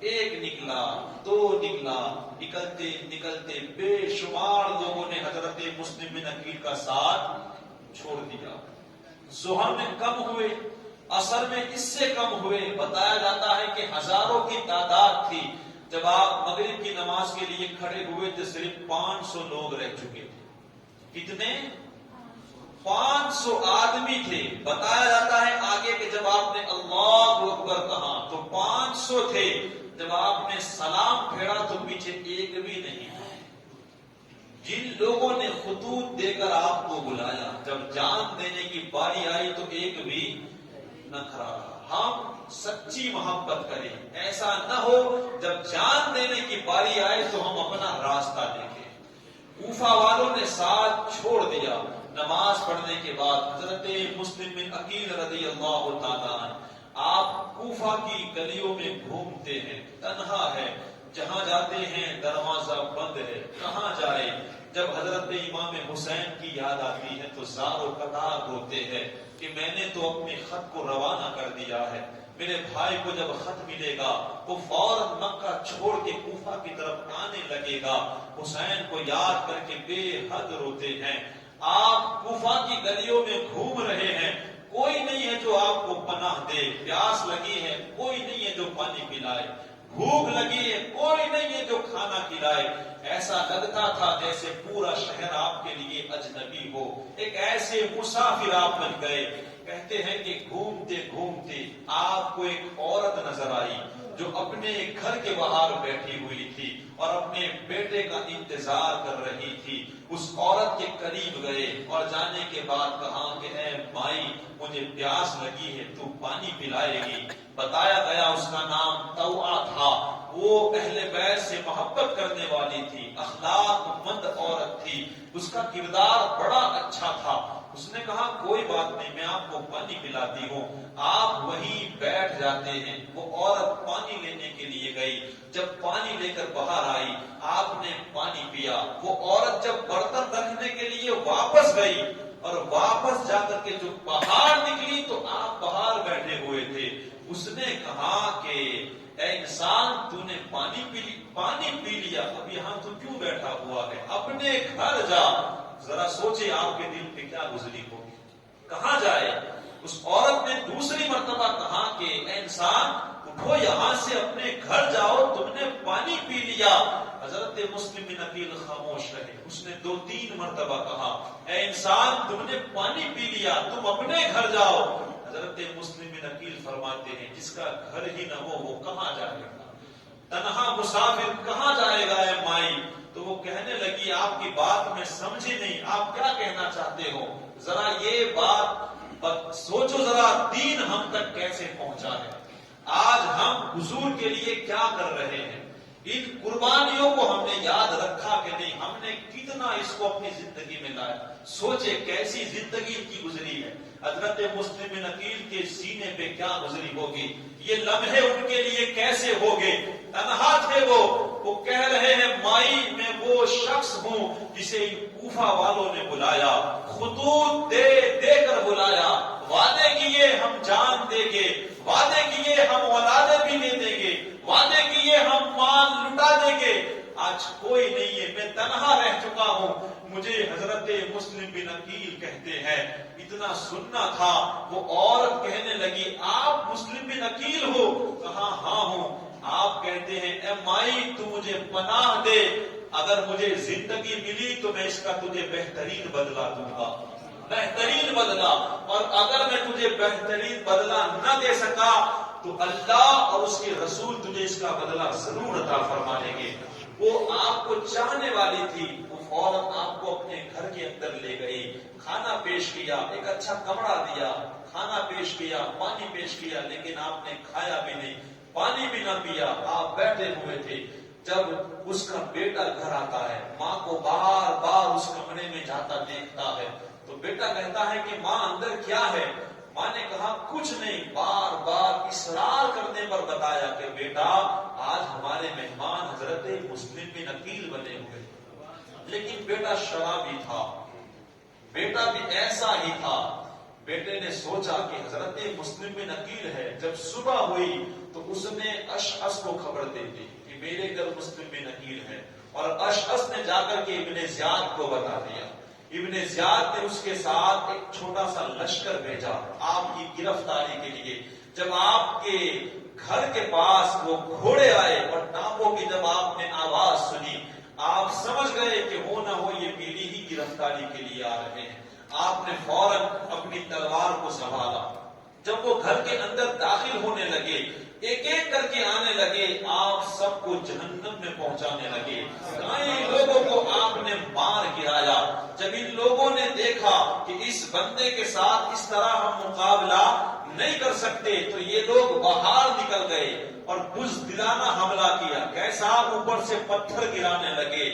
ایک نکلا، دو نکلا، نکلتے نکلتے بے شمار لوگوں نے حضرت مسلم بن عقیل کا ساتھ چھوڑ دیا. ظہر میں کم ہوئے، عصر میں اس سے کم ہوئے. بتایا جاتا ہے کہ ہزاروں کی تعداد تھی. جب آپ مغرب کی نماز کے لیے کھڑے ہوئے تو صرف 500 لوگ رہ چکے تھے. کتنے؟ 500 آدمی تھے. بتایا جاتا ہے آگے کہ جب آپ نے اللہ اکبر کہا تو 500 تھے. جب آپ نے سلام پھیرا تو پیچھے ایک بھی نہیں. جن لوگوں نے خطوط دے کر آپ کو بلایا، جب جان دینے کی باری آئی تو ایک بھی نہ کھڑا رہا. ہم سچی محبت کریں، ایسا نہ ہو جب جان دینے کی باری آئے تو ہم اپنا راستہ دیکھیں. کوفہ والوں نے ساتھ چھوڑ دیا. نماز پڑھنے کے بعد حضرت مسلم بن عقیل رضی اللہ تعالیٰ عنہ آپ کوفہ کی گلیوں میں گھومتے ہیں. تنہا ہے، جہاں جاتے ہیں دروازہ بند ہے، کہاں جائے. جب حضرت امام حسین کی یاد آتی ہے تو زار و قطار روتے ہیں کہ میں نے تو اپنے خط کو روانہ کر دیا ہے، میرے بھائی کو جب خط ملے گا وہ فوراً مکہ چھوڑ کے کوفہ کی طرف آنے لگے گا. حسین کو یاد کر کے بے حد روتے ہیں. آپ کوفہ کی گلیوں میں گھوم رہے ہیں، کوئی نہیں ہے جو آپ کو پناہ دے. پیاس لگی ہے، کوئی نہیں ہے جو پانی پلائے. بھوک لگی ہے، کوئی نہیں ہے جو کھانا کھلائے. ایسا لگتا تھا جیسے پورا شہر آپ کے لیے اجنبی ہو. ایک ایسے مسافر آپ بن گئے. کہتے ہیں کہ گھومتے گھومتے آپ کو ایک عورت نظر آئی جو اپنے گھر کے باہر بیٹھی ہوئی تھی اور اپنے بیٹے کا انتظار کر رہی تھی. اس عورت کے قریب گئے اور جانے کے بعد کہا کہ اے مائی، مجھے پیاس لگی ہے، تو پانی پلائے گی. بتایا گیا اس کا نام طوعہ تھا. وہ اہل بیت سے محبت کرنے والی تھی، اخلاق مند عورت تھی، اس کا کردار بڑا اچھا تھا. اس نے کہا کوئی بات نہیں، میں آپ کو پانی پلاتی ہوں. آپ وہیں بیٹھ جاتے ہیں. وہ عورت پانی لینے کے لیے گئی. جب پانی لے کر باہر آئی آپ نے پانی پیا. وہ عورت جب برتن رکھنے کے لیے واپس گئی اور واپس جا کر کے جو باہر نکلی تو آپ باہر بیٹھے ہوئے تھے. اس نے کہا کہ اے انسان، تو نے پانی پی لیا، اب یہاں تو کیوں بیٹھا ہوا ہے؟ اپنے گھر جا. ذرا سوچے آپ کے دل پہ کیا گزری ہوگی. کہاں جائے؟ اس عورت نے دوسری مرتبہ کہا کہ اے انسان اٹھو، یہاں سے اپنے گھر جاؤ، تم نے پانی پی لیا. حضرت مسلم بن عقیل خاموش رہے. اس نے 2-3 مرتبہ کہا اے انسان تم نے پانی پی لیا، تم اپنے گھر جاؤ. حضرت مسلم بن عقیل فرماتے ہیں جس کا گھر ہی نہ ہو وہ کہاں جائے گا؟ تنہا مسافر کہاں جائے گا اے مائی؟ تو وہ کہنے لگی آپ کی بات میں سمجھی نہیں، آپ کیا کہنا چاہتے ہو؟ ذرا یہ بات سوچو، ذرا دین ہم تک کیسے پہنچا ہے. آج ہم حضور کے لیے کیا کر رہے ہیں. ان قربانیوں کو ہم نے یاد رکھا کہ نہیں؟ ہم نے کتنا اس کو اپنی زندگی میں لایا؟ سوچے کیسی زندگی کی گزری ہے، حضرت مسلم بن عقیل کے سینے پہ کیا گزری ہوگی، یہ لمحے ان کے لیے کیسے ہوگے؟ تنہا تھے وہ کہہ رہے ہیں مائی میں وہ شخص ہوں جسے کوفہ والوں نے بلایا، خطوط دے دے کر بلایا، وعدے کیے ہم جان دیں گے، وعدے کیے ہم اولادیں بھی دے دیں گے، وعدے کیے ہم مال لٹا دیں گے، آج کوئی نہیں ہے، میں تنہا رہ چکا ہوں۔ مجھے حضرت مسلم بن عقیل کہتے ہیں اتنا سننا تھا، وہ عورت کہنے لگی آپ مسلم بن عقیل ہو؟ کہا ہاں ہوں۔ آپ کہتے ہیں اے مائی تو مجھے پناہ دے، اگر مجھے زندگی ملی تو میں اس کا تجھے بہترین بدلہ دوں گا، بہترین بدلہ، اور اگر میں تجھے بہترین بدلہ نہ دے سکا تو اللہ اور اس کے رسول تجھے اس کا بدلہ ضرور عطا فرما دیں گے۔ وہ آپ کو چاہنے والی تھی، وہ فوراً آپ کو اپنے گھر کے اندر لے گئی، کھانا پیش کیا، ایک اچھا کمرہ دیا، کھانا پیش کیا، پانی پیش کیا، لیکن آپ نے کھایا بھی نہیں، پانی بھی نہ پیا، آپ بیٹھے ہوئے تھے۔ جب اس کا بیٹا گھر آتا ہے، ماں کو بار بار اس کمرے میں جاتا دیکھتا ہے، تو بیٹا کہتا ہے کہ ماں اندر کیا ہے؟ ماں نے کہا کچھ نہیں، بار بار اصرار کرنے پر بتایا کہ بیٹا آج ہمارے مہمان حضرت مسلم بن عقیل بنے ہوئے، لیکن بیٹا شرابی تھا، بیٹا بھی ایسا ہی تھا۔ بیٹے نے سوچا کہ حضرت مسلم بن عقیل ہے، جب صبح ہوئی تو اس نے اشعث کو خبر دے دی کہ میرے گھر مسلم بن عقیل ہے، اور اشعث نے جا کر کے ابن زیاد کو بتا دیا۔ ابن زیاد نے اس کے ساتھ ایک چھوٹا سا لشکر بھیجا آپ کی گرفتاری کے لیے۔ جب آپ کے گھر کے پاس وہ گھوڑے آئے اور ٹانپوں کی جب آپ نے آواز سنی، آپ سمجھ گئے کہ ہو نہ ہو یہ میری ہی گرفتاری کے لیے آ رہے ہیں۔ آپ نے فوراً اپنی تلوار کو سنبھالا۔ جب وہ گھر کے اندر داخل ہونے لگے، ایک ایک کر کے آنے لگے، آپ سب کو جہنم میں پہنچانے لگے۔ کئی لوگوں کو آپ نے مار گرایا۔ جب ان لوگوں نے دیکھا کہ اس بندے کے ساتھ اس طرح ہم مقابلہ نہیں کر سکتے تو یہ لوگ باہر نکل گئے اور بزدلانہ حملہ کیا۔ کیسا؟ اوپر سے پتھر گرانے لگے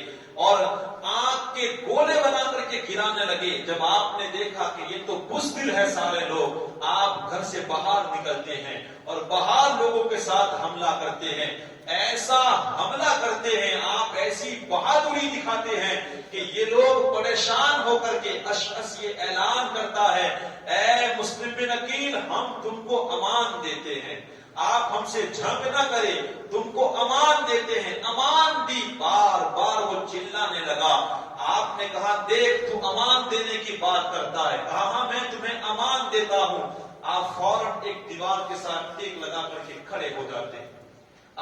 اور آنکھ کے گولے بنا کر کے گرانے لگے۔ جب آپ نے دیکھا کہ یہ تو بزدل ہے سارے لوگ، آپ گھر سے باہر نکلتے ہیں اور باہر لوگوں کے ساتھ حملہ کرتے ہیں۔ ایسا حملہ کرتے ہیں، آپ ایسی بہادری دکھاتے ہیں کہ یہ لوگ پریشان ہو کر کے اشعث یہ اعلان کرتا ہے اے مسلم بن عقیل ہم تم کو امان دیتے ہیں، آپ ہم سے جنگ نہ کرے، تم کو امان دیتے ہیں۔ امان دی، بار بار وہ چلانے لگا۔ آپ نے کہا دیکھ تو امان دینے کی بات کرتا ہے، کہا ہاں میں تمہیں امان دیتا ہوں۔ آپ فوراً ایک دیوار کے ساتھ ٹیک لگا کر کے کھڑے ہو جاتے ہیں۔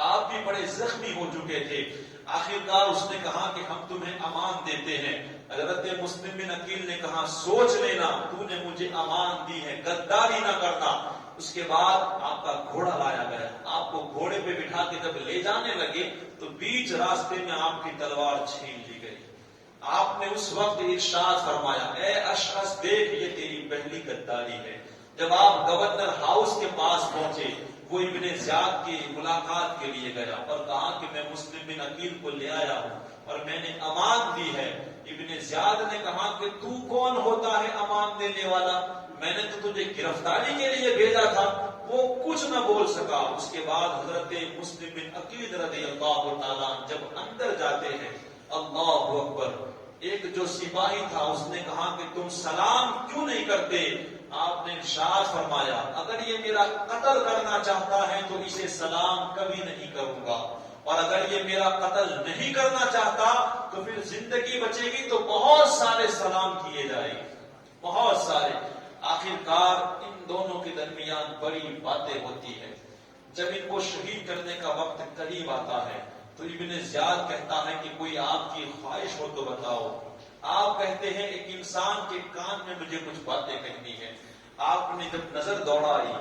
آپ بھی بڑے زخمی ہو چکے تھے۔ آخرکار اس نے کہا کہ ہم تمہیں امان دیتے ہیں۔ حضرت مسلم بن عقیل نے کہا سوچ لینا، تو نے مجھے امان دی ہے، غداری نہ کرنا۔ اس کے بعد آپ کا گھوڑا لایا گیا، آپ کو گھوڑے پہ بٹھا کے جب لے جانے لگے تو بیچ راستے میں آپ کی تلوار چھین لی گئی۔ آپ نے اس وقت ارشاد فرمایا اے اشعث دیکھ یہ تیری پہلی غداری ہے۔ جب آپ گورنر ہاؤس کے پاس پہنچے، وہ ابن زیاد کی ملاقات کے لیے گیا اور کہا کہ میں مسلم بن عقیل کو لے آیا ہوں اور میں نے امان دی ہے۔ ابن زیاد نے کہا کہ تو کون ہوتا ہے امان دینے والا؟ میں نے تو تجھے گرفتاری کے لیے بھیجا تھا۔ وہ کچھ نہ بول سکا۔ اس کے بعد حضرت مسلم بن عقیل رضی اللہ تعالیٰ جب اندر جاتے ہیں، اللہ اکبر، ایک جو سپاہی تھا اس نے کہا کہ تم سلام کیوں نہیں کرتے؟ آپ نے ارشاد فرمایا اگر یہ میرا قتل کرنا چاہتا ہے تو اسے سلام کبھی نہیں کروں گا، اور اگر یہ میرا قتل نہیں کرنا چاہتا تو پھر زندگی بچے گی تو بہت سارے سلام کیے جائیں گے، بہت سارے۔ آخرکار ان دونوں کے درمیان بڑی باتیں ہوتی ہیں۔ جب ان کو شہید کرنے کا وقت قریب آتا ہے تو ابن زیاد کہتا ہے کہ کوئی آپ کی خواہش ہو تو بتاؤ۔ آپ کہتے ہیں ایک انسان کے کان میں مجھے کچھ باتیں کہنی ہے۔ آپ نے جب نظر دوڑائی،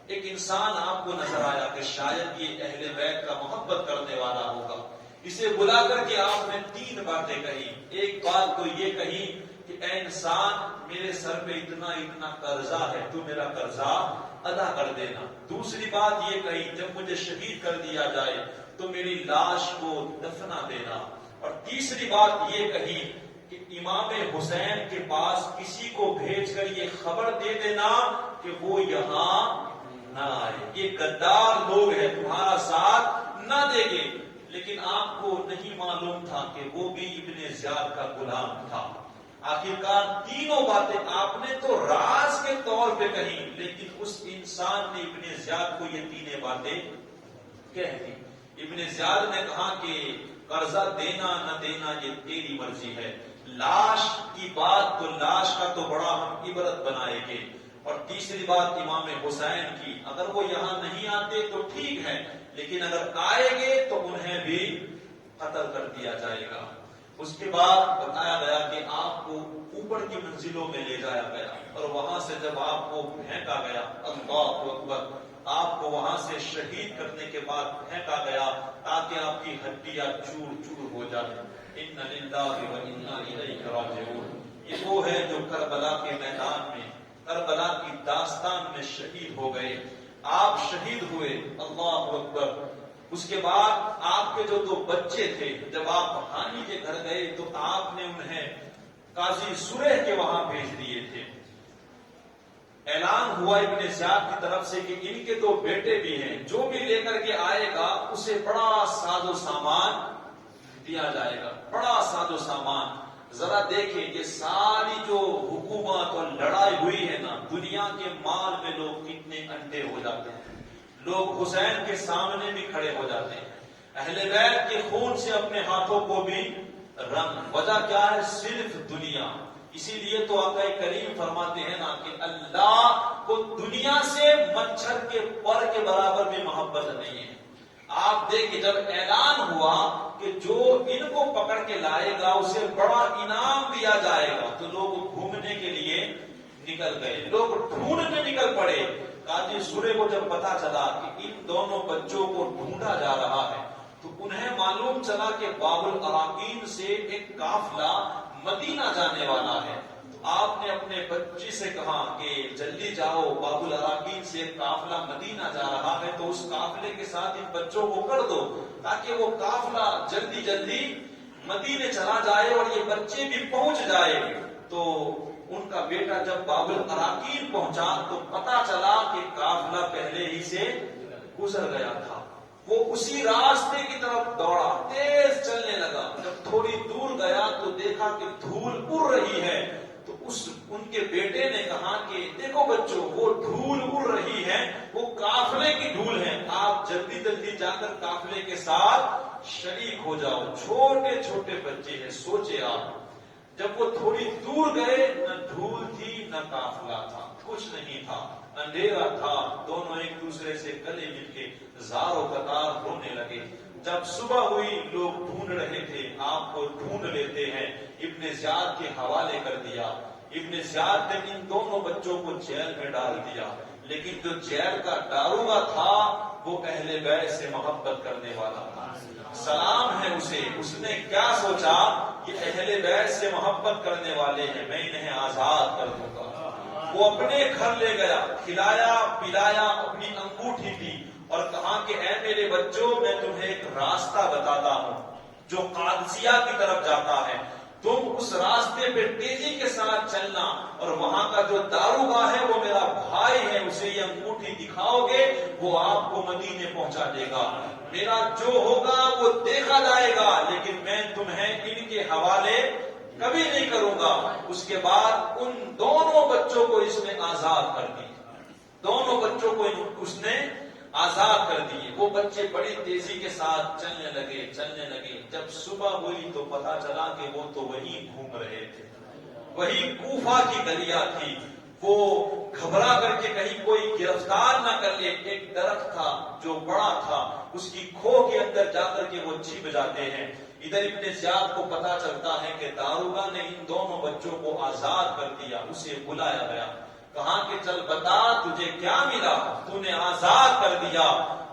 ایک انسان آپ کو نظر آیا کہ شاید یہ اہل بیت کا محبت کرنے والا ہوگا۔ اسے بلا کر کے آپ نے 3 باتیں کہی۔ ایک بات تو یہ کہی کہ اے انسان میرے سر پہ اتنا قرضہ ہے، تو میرا قرضہ ادا کر دینا۔ دوسری بات یہ کہی جب مجھے شہید کر دیا جائے تو میری لاش کو دفنا دینا۔ اور تیسری بات یہ کہی کہ امام حسین کے پاس کسی کو بھیج کر یہ خبر دے دینا کہ وہ یہاں نہ آئے، یہ غدار لوگ ہیں، تمہارا ساتھ نہ دیں گے۔ لیکن آپ کو نہیں معلوم تھا کہ وہ بھی ابن زیاد کا غلام تھا۔ آخرکار تینوں باتیں آپ نے تو راز کے طور پہ کہی، لیکن اس انسان نے ابن زیاد کو یہ تینیں باتیں کہہ دی۔ ابن زیاد نے کہا کہ قرضہ دینا نہ دینا یہ تیری مرضی ہے، لاش کی بات تو لاش کا تو بڑا ہم عبرت بنائیں گے۔ اور تیسری بات امام حسین کی، اگر وہ یہاں نہیں آتے تو ٹھیک ہے، لیکن اگر آئیں گے تو انہیں بھی قتل کر دیا جائے گا۔ اس کے بعد بتایا گیا کہ آپ کو اوپر کی منزلوں میں لے جایا گیا، اور وہاں سے جب آپ کو پھینکا گیا، اللہ اکبر، آپ کو وہاں سے شہید کرنے کے بعد پھینکا گیا تاکہ آپ کی ہڈیاں چور چور ہو جائیں۔ ان للہ و انا الیہ راجعون۔ یہ وہ ہے جو کربلا کے میدان میں، کربلا کی داستان میں شہید ہو گئے۔ آپ شہید ہوئے، اللہ اکبر۔ اس کے بعد آپ کے جو دو بچے تھے، جب آپ ہانی کے گھر گئے تو آپ نے انہیں قاضی سریح کے وہاں بھیج دیے تھے۔ اعلان ہوا ابن زیاد کی طرف سے کہ ان کے دو بیٹے بھی ہیں، جو بھی لے کر کے آئے گا اسے بڑا ساز و سامان دیا جائے گا، بڑا ساز و سامان۔ ذرا دیکھیں یہ ساری جو حکومت اور لڑائی ہوئی ہے نا، دنیا کے مال میں لوگ کتنے انڈے ہو جاتے ہیں، لوگ حسین کے سامنے بھی کھڑے ہو جاتے ہیں، اہل بیت کے خون سے اپنے ہاتھوں کو بھی رنگ۔ وجہ کیا ہے؟ صرف دنیا۔ اسی لیے تو آقا کریم فرماتے ہیں نا کہ اللہ کو دنیا سے مچھر کے پر کے برابر بھی محبت نہیں ہے۔ آپ دیکھیں جب اعلان ہوا کہ جو ان کو پکڑ کے لائے گا اسے بڑا انعام دیا جائے گا، تو لوگ گھومنے کے لیے نکل گئے، لوگ ڈھونڈنے نکل پڑے۔ قاضی سورے کو جب پتا چلا کہ ان دونوں بچوں کو ڈھونڈا جا رہا ہے تو انہیں معلوم چلا کہ باب الاراکین سے ایک قافلہ مدینہ جانے والا ہے۔ تو آپ نے اپنے بچی سے کہا کہ جلدی جاؤ، باب الاراکین سے ایک قافلہ مدینہ جا رہا ہے، تو اس قافلے کے ساتھ ان بچوں کو کر دو تاکہ وہ قافلہ جلدی جلدی مدینے چلا جائے اور یہ بچے بھی پہنچ جائے۔ تو ان کا بیٹا جب باب الاراکین پہنچا تو پتا چلا کہ قافلہ پہلے ہی سے گزر گیا تھا۔ وہ اسی راستے کی طرف دوڑا، تیز چلنے لگا۔ جب تھوڑی دور گیا تو دیکھا کہ دھول اڑ رہی ہے، تو ان کے بیٹے نے کہا کہ دیکھو بچوں، وہ دھول اڑ رہی ہے، وہ قافلے کی دھول ہے، آپ جلدی جلدی جا کر قافلے کے ساتھ شریک ہو جاؤ۔ چھوٹے چھوٹے بچے ہیں، سوچے آپ۔ جب وہ تھوڑی دور گئے، نہ دھول تھی نہ قافلہ تھا، کچھ نہیں تھا، اندھیرا تھا۔ دونوں ایک دوسرے سے گلے مل کے زار و قطار رونے لگے۔ جب صبح ہوئی لوگ ڈھونڈ رہے تھے، آپ کو ڈھونڈ لیتے ہیں، ابن زیاد کے حوالے کر دیا۔ ابن زیاد نے ان دونوں بچوں کو جیل میں ڈال دیا، لیکن جو جیل کا داروغہ تھا وہ اہل بیت سے محبت کرنے والا تھا۔ سلام ہے اسے، اس نے کیا سوچا کہ اہل بیت سے محبت کرنے والے ہیں، میں انہیں آزاد کر دوں گا۔ وہ اپنے گھر لے گیا، کھلایا پلایا، اپنی انگوٹھی دی اور کہا کہ اے میرے بچوں، میں تمہیں ایک راستہ بتاتا ہوں جو قادسیہ کی طرف جاتا ہے، تم اس راستے پہ تیزی کے ساتھ چلنا، اور وہاں کا جو داروغہ ہے وہ میرا بھائی ہے، اسے یہ انگوٹھی دکھاؤ گے وہ آپ کو مدینے پہنچا دے گا۔ میرا جو ہوگا وہ دیکھا جائے گا، لیکن میں تمہیں ان کے حوالے کبھی نہیں کروں گا۔ اس کے بعد ان دونوں بچوں کو اس نے آزاد کر دی، دونوں بچوں کو اس نے آزاد کر دیے۔ وہ بچے بڑی تیزی کے ساتھ چلنے لگے۔ جب صبح ہوئی تو پتا چلا کہ وہ تو وہیں گھوم رہے تھے، وہی کوفہ کی گلیاں تھی۔ وہ گھبرا کر کے کہیں کوئی گرفتار نہ کر لے، ایک درخت تھا جو بڑا تھا، اس کی کھو کے اندر جا کر کے وہ چھپ جاتے ہیں۔ ادھر ابن زیاد کو پتا چلتا ہے کہ داروغہ نے ان دونوں بچوں کو آزاد کر دیا۔ اسے بلایا گیا، کہا کہ چل بتا تجھے کیا ملا، تو نے آزاد کر دیا۔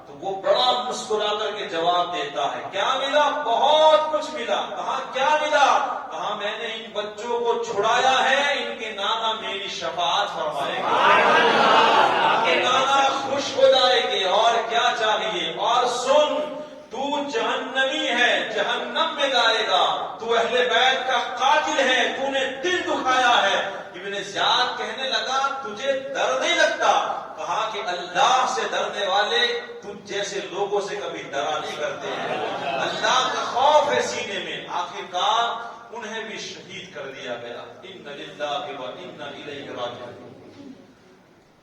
تو وہ بڑا مسکرا کر کے جواب دیتا ہے، کیا ملا؟ بہت کچھ ملا۔ کہا کیا ملا؟ کہا میں نے ان بچوں کو چھڑایا ہے، ان کے نانا میری شفاعت فرمائیں گے، ان کے نانا خوش ہو جائیں گے، اور کیا چاہیے؟ اور سن، تو جہنمی ہے، جہنم میں جائے گا، تو اہل بیت کا قاتل ہے، تو نے دل دکھایا ہے۔ ابن زیاد کہنے لگا تجھے ڈر نہیں لگتا؟ کہا کہ اللہ سے ڈرنے والے تجھ جیسے لوگوں سے کبھی ڈرا نہیں کرتے ہیں، اللہ کا خوف ہے سینے میں۔ آخرکار انہیں بھی شہید کر دیا گیا۔ ان للہ و انا الیہ راجعون۔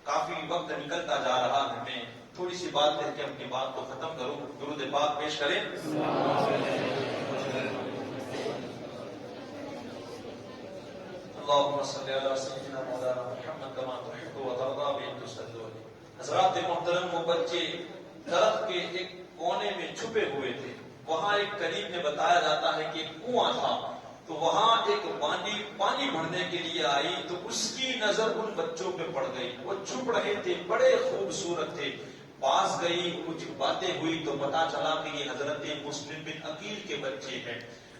کافی وقت نکلتا جا رہا ہے، میں تھوڑی سی بات کر کے اپنی بات کو ختم کروں۔ درود پاک پیش کریں۔ اللهم صل على سيدنا مولانا محمد كما تحب وترضى بأن تصلوا عليه۔ حضرات محترم، وہ بچے درخت کے ایک کونے میں چھپے ہوئے تھے۔ وہاں ایک قریب میں بتایا جاتا ہے کہ ایک کنواں تھا، تو وہاں ایک بانڈی پانی بھرنے کے لیے آئی، تو اس کی نظر ان بچوں پہ پڑ گئی۔ وہ چھپ رہے تھے، بڑے خوبصورت تھے۔ پاس گئی، کچھ باتیں ہوئی تو پتا چلا کہ یہ حضرت مسلم بن عقیل کے بچے ہیں۔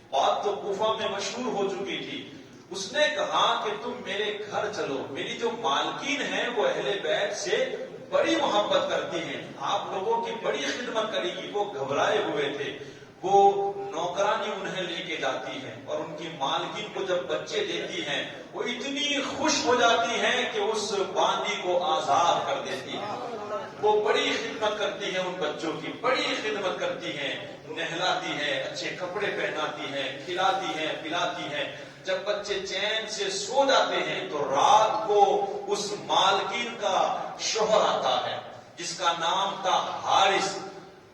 بات تو کوفہ میں مشہور ہو چکی تھی۔ اس نے کہا کہ تم میرے گھر چلو، میری جو مالکین ہیں وہ اہل بیت سے بڑی محبت کرتی ہیں، آپ لوگوں کی بڑی خدمت کرے گی۔ وہ گھبرائے ہوئے تھے۔ وہ نوکرانی انہیں لے کے جاتی ہے اور ان کی مالکین کو جب بچے دیتی ہیں وہ اتنی خوش ہو جاتی ہیں کہ اس باندی کو آزاد کر دیتی ہے۔ وہ بڑی خدمت کرتی ہے، ان بچوں کی بڑی خدمت کرتی ہے، نہلاتی ہے، اچھے کپڑے پہناتی ہے، کھلاتی ہے، پلاتی ہے۔ جب بچے چین سے سو جاتے ہیں تو رات کو اس مالکین کا شوہر آتا ہے جس کا نام تھا حارث۔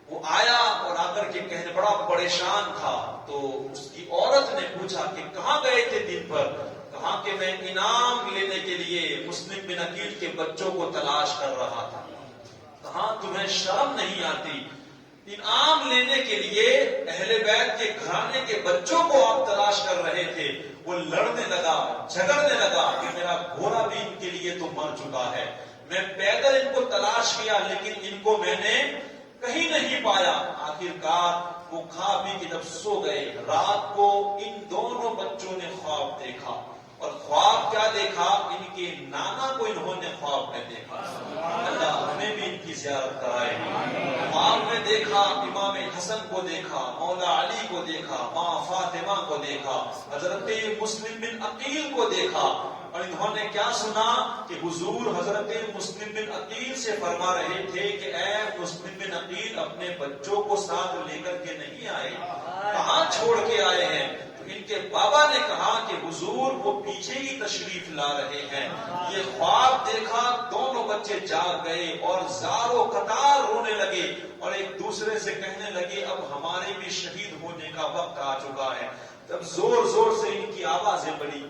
وہ آیا اور آ کر کے کہنے، بڑا پریشان تھا، تو اس کی عورت نے پوچھا کہ کہاں گئے تھے دن پر؟ کہا کہ میں انعام لینے کے لیے مسلم بن عقیل کے بچوں کو تلاش کر رہا تھا۔ کہاں تمہیں شرم نہیں آتی؟ انعام لینے کے لیے اہل بیت کے گھرانے کے بچوں کو آپ تلاش کر رہے تھے۔ وہ لڑنے لگا، جھگڑنے لگا کہ میرا گھوڑا بھی ان کے لیے تو مر چکا ہے، میں پیدل ان کو تلاش کیا لیکن ان کو میں نے کہیں نہیں پایا۔ آخرکار وہ کھا پی کے جب سو گئے، رات کو ان دونوں بچوں نے خواب دیکھا، اور خواب کیا دیکھا؟ ان کے نانا کو انہوں نے خواب میں دیکھا۔ اللہ ہمیں بھی ان کی زیارت کرائے۔ خواب میں دیکھا امام حسن کو دیکھا، مولا علی کو دیکھا، ماں فاطمہ کو دیکھا، حضرت مسلم بن عقیل کو دیکھا، اور انہوں نے کیا سنا کہ حضور حضرت مسلم بن عقیل سے فرما رہے تھے کہ اے مسلم بن عقیل، اپنے بچوں کو ساتھ لے کر کے نہیں آئے، کہاں چھوڑ کے آئے ہیں؟ ان کے بابا نے کہا کہ حضور وہ پیچھے ہی تشریف لا رہے ہیں۔ یہ خواب دیکھا، دونوں بچے جاگ گئے اور زاروں قطار رونے لگے اور ایک دوسرے سے کہنے لگے اب ہمارے بھی شہید ہونے کا وقت آ چکا ہے۔ جب زور زور سے ان کی آوازیں بڑھی،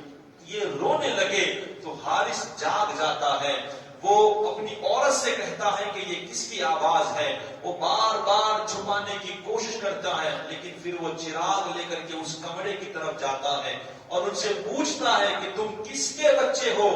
یہ رونے لگے تو حارث جاگ جاتا ہے۔ وہ اپنی عورت سے کہتا ہے کہ یہ کس کی آواز ہے؟ وہ بار بار چھپانے کی کوشش کرتا ہے، لیکن پھر وہ چراغ لے کر کے اس کمرے کی طرف جاتا ہے اور ان سے پوچھتا ہے کہ تم کس کے بچے ہو؟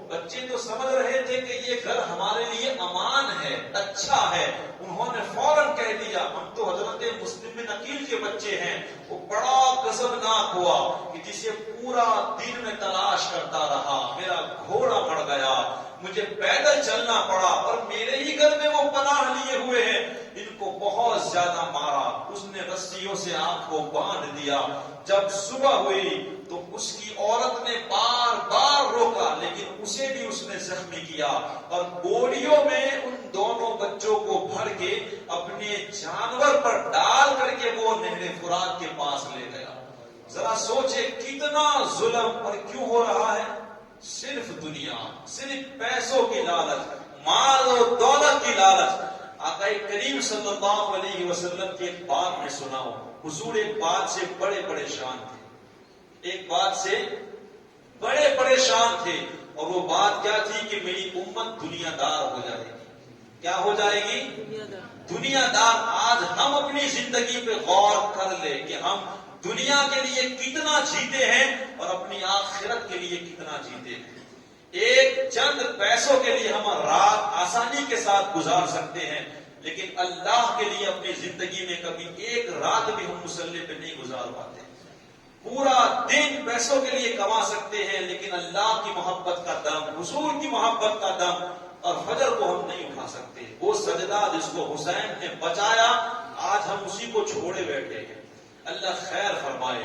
بچے تو سمجھ رہے تھے کہ یہ گھر ہمارے لیے امان ہے، اچھا ہے۔ انہوں نے فوراً کہہ دیا ہم تو حضرت مسلم بن عقیل کے بچے ہیں۔ وہ بڑا غضبناک ہوا کہ جسے پورا دن میں تلاش کرتا رہا، میرا گھوڑا مر گیا، مجھے پیدل چلنا پڑا اور میرے ہی گھر میں وہ پناہ لیے ہوئے ہیں، ان کو بہت زیادہ مارا۔ اس نے رسیوں سے آنکھ کو باندھ دیا۔ جب صبح ہوئی تو اس کی عورت نے بار بار روکا لیکن اسے بھی اس نے زخمی کیا اور بوریوں میں ان دونوں بچوں کو بھر کے اپنے جانور پر ڈال کر کے وہ نہر فرات کے پاس لے گیا۔ ذرا سوچے کتنا ظلم اور کیوں ہو رہا ہے؟ صرف دنیا، صرف پیسوں کی لالچ، مال و دولت کی لالچ۔ آقا کریم صلی اللہ علیہ وسلم کی ایک بات میں سناؤ، حضور ایک بات سے بڑے پریشان تھے، ایک بات سے بڑے پریشان تھے، اور وہ بات کیا تھی کہ میری امت دنیا دار ہو جائے گی۔ کیا ہو جائے گی؟ دنیا دار۔ آج ہم اپنی زندگی پہ غور کر لیں کہ ہم دنیا کے لیے کتنا جیتے ہیں اور اپنی آخرت کے لیے کتنا جیتے ہیں۔ ایک چند پیسوں کے لیے ہم رات آسانی کے ساتھ گزار سکتے ہیں، لیکن اللہ کے لیے اپنی زندگی میں کبھی ایک رات بھی ہم مصلی پہ نہیں گزار پاتے۔ پورا دن پیسوں کے لیے کما سکتے ہیں، لیکن اللہ کی محبت کا دم، حضور کی محبت کا دم اور فجر کو ہم نہیں اٹھا سکتے۔ وہ سجدہ جس کو حسین نے بچایا، آج ہم اسی کو چھوڑے بیٹھے ہیں. اللہ خیر فرمائے.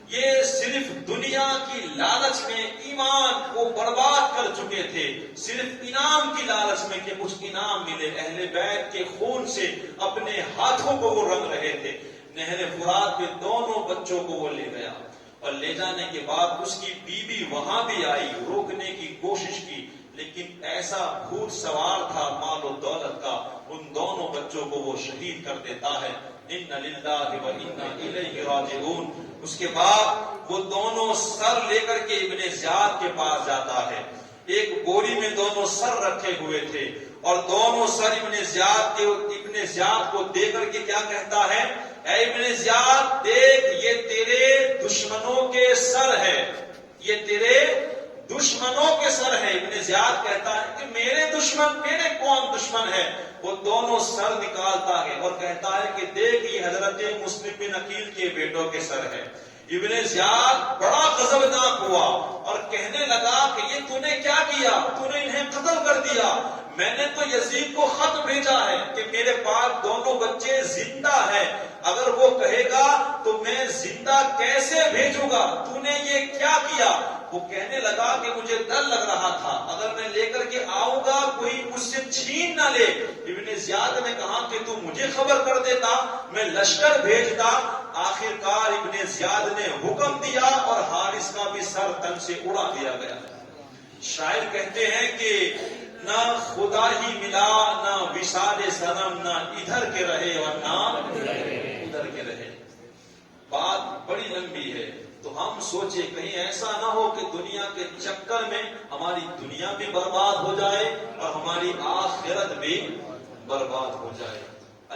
یہ صرف دنیا کی لالچ میں ایمان کو برباد کر چکے تھے، صرف انعام کی لالچ میں کہ کچھ انعام ملے. اہل بیت کے خون سے اپنے ہاتھوں کو وہ رنگ رہے تھے. نہر فرات میں دونوں بچوں کو وہ لے گیا، اور لے جانے کے بعد اس کی بیوی وہاں بھی آئی، روکنے کی کوشش کی، لیکن ایسا بھوت سوار تھا مال و دولت کا، ان دونوں بچوں کو وہ شہید کر دیتا ہے. اِنَّ لِلَّهِ وَإِنَّا إِلَيْهِ رَاجِعُونَ. اس کے بعد وہ دونوں سر لے کر کے ابن زیاد کے پاس جاتا ہے. ایک بوری میں دونوں سر رکھے ہوئے تھے، اور دونوں سر ابن زیاد کو دے کر کے کیا کہتا ہے؟ اے ابن زیاد دیکھ، یہ تیرے دشمنوں کے سر ہے، یہ تیرے دشمنوں کے سر ہے. ابن زیاد کہتا ہے کہ میرے دشمن، میرے کون دشمن ہے؟ وہ دونوں سر نکالتا ہے اور کہتا ہے کہ دیکھ، یہ حضرت مسلم بن عقیل کے بیٹوں کے سر ہے. ابن زیاد بڑا غضبناک ہوا اور کہنے لگا کہ یہ تو نے کیا کیا؟ تو نے انہیں قتل کر دیا. میں نے تو یزید کو خط بھیجا ہے کہ میرے پاس دونوں بچے زندہ ہیں، اگر وہ کہے گا تو میں زندہ کیسے بھیجوں گا؟ تو نے یہ کیا کیا؟ وہ کہنے لگا کہ مجھے ڈر لگ رہا تھا اگر میں لے کر کے آؤں گا کوئی مجھ سے چھین نہ لے. ابن زیاد نے کہا کہ تو مجھے خبر کر دیتا، میں لشکر بھیجتا. آخر کار ابن زیاد نے حکم دیا اور حارث کا بھی سر تن سے اڑا دیا گیا. شاعر کہتے ہیں کہ نہ خدا ہی ملا، نہ وصال صنم، نہ ادھر کے رہے اور نہ ادھر کے رہے. بات بڑی لمبی ہے، تو ہم سوچے کہیں ایسا نہ ہو کہ دنیا کے چکر میں ہماری دنیا بھی برباد ہو جائے اور ہماری آخرت بھی برباد ہو جائے.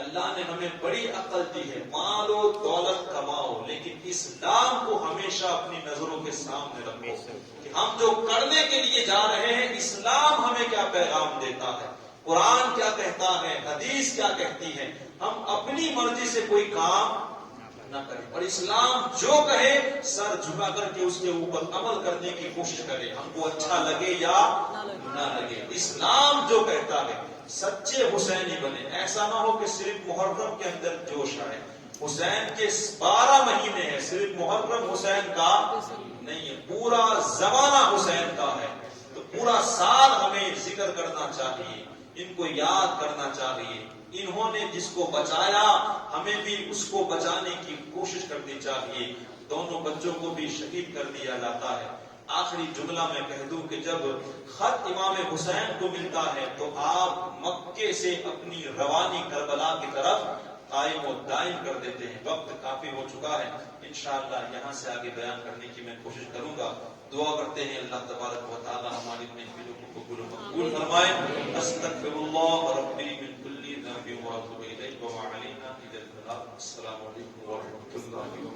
اللہ نے ہمیں بڑی عقل دی ہے، مال و دولت کماؤ، لیکن اسلام کو ہمیشہ اپنی نظروں کے سامنے رکھو کہ ہم جو کرنے کے لیے جا رہے ہیں، اسلام ہمیں کیا پیغام دیتا ہے، قرآن کیا کہتا ہے، حدیث کیا کہتی ہے. ہم اپنی مرضی سے کوئی کام نہ کریں، اور اسلام جو کہے سر جھکا کر کے اس کے اوپر عمل کرنے کی کوشش کرے، ہم کو اچھا لگے یا نہ لگے. اسلام جو کہتا ہے سچے حسینی بنے. ایسا نہ ہو کہ صرف محرم کے اندر جوش آئے. حسین کے 12 مہینے ہیں، صرف محرم حسین کا نہیں ہے، پورا زمانہ حسین کا ہے. تو پورا سال ہمیں ذکر کرنا چاہیے، ان کو یاد کرنا چاہیے. انہوں نے جس کو بچایا، ہمیں بھی اس کو بچانے کی کوشش کرنی چاہیے. دونوں بچوں کو بھی شہید کر دیا جاتا ہے. آخری جملہ میں کہہ دوں کہ جب خط امام حسین کو ملتا ہے تو آپ مکے سے اپنی روانی کربلا کی طرف قائم و دائم کر دیتے ہیں. وقت کافی ہو چکا ہے، انشاءاللہ یہاں سے آگے بیان کرنے کی میں کوشش کروں گا. دعا کرتے ہیں اللہ تبارک و تعالی ہماری محفلوں کو قبول و مقبول فرمائے. استغفر اللہ ربی من کل ذنب واتوب الیہ وما علینا الا البلاغ. السلام علیکم ورحمۃ اللہ وبرکاتہ.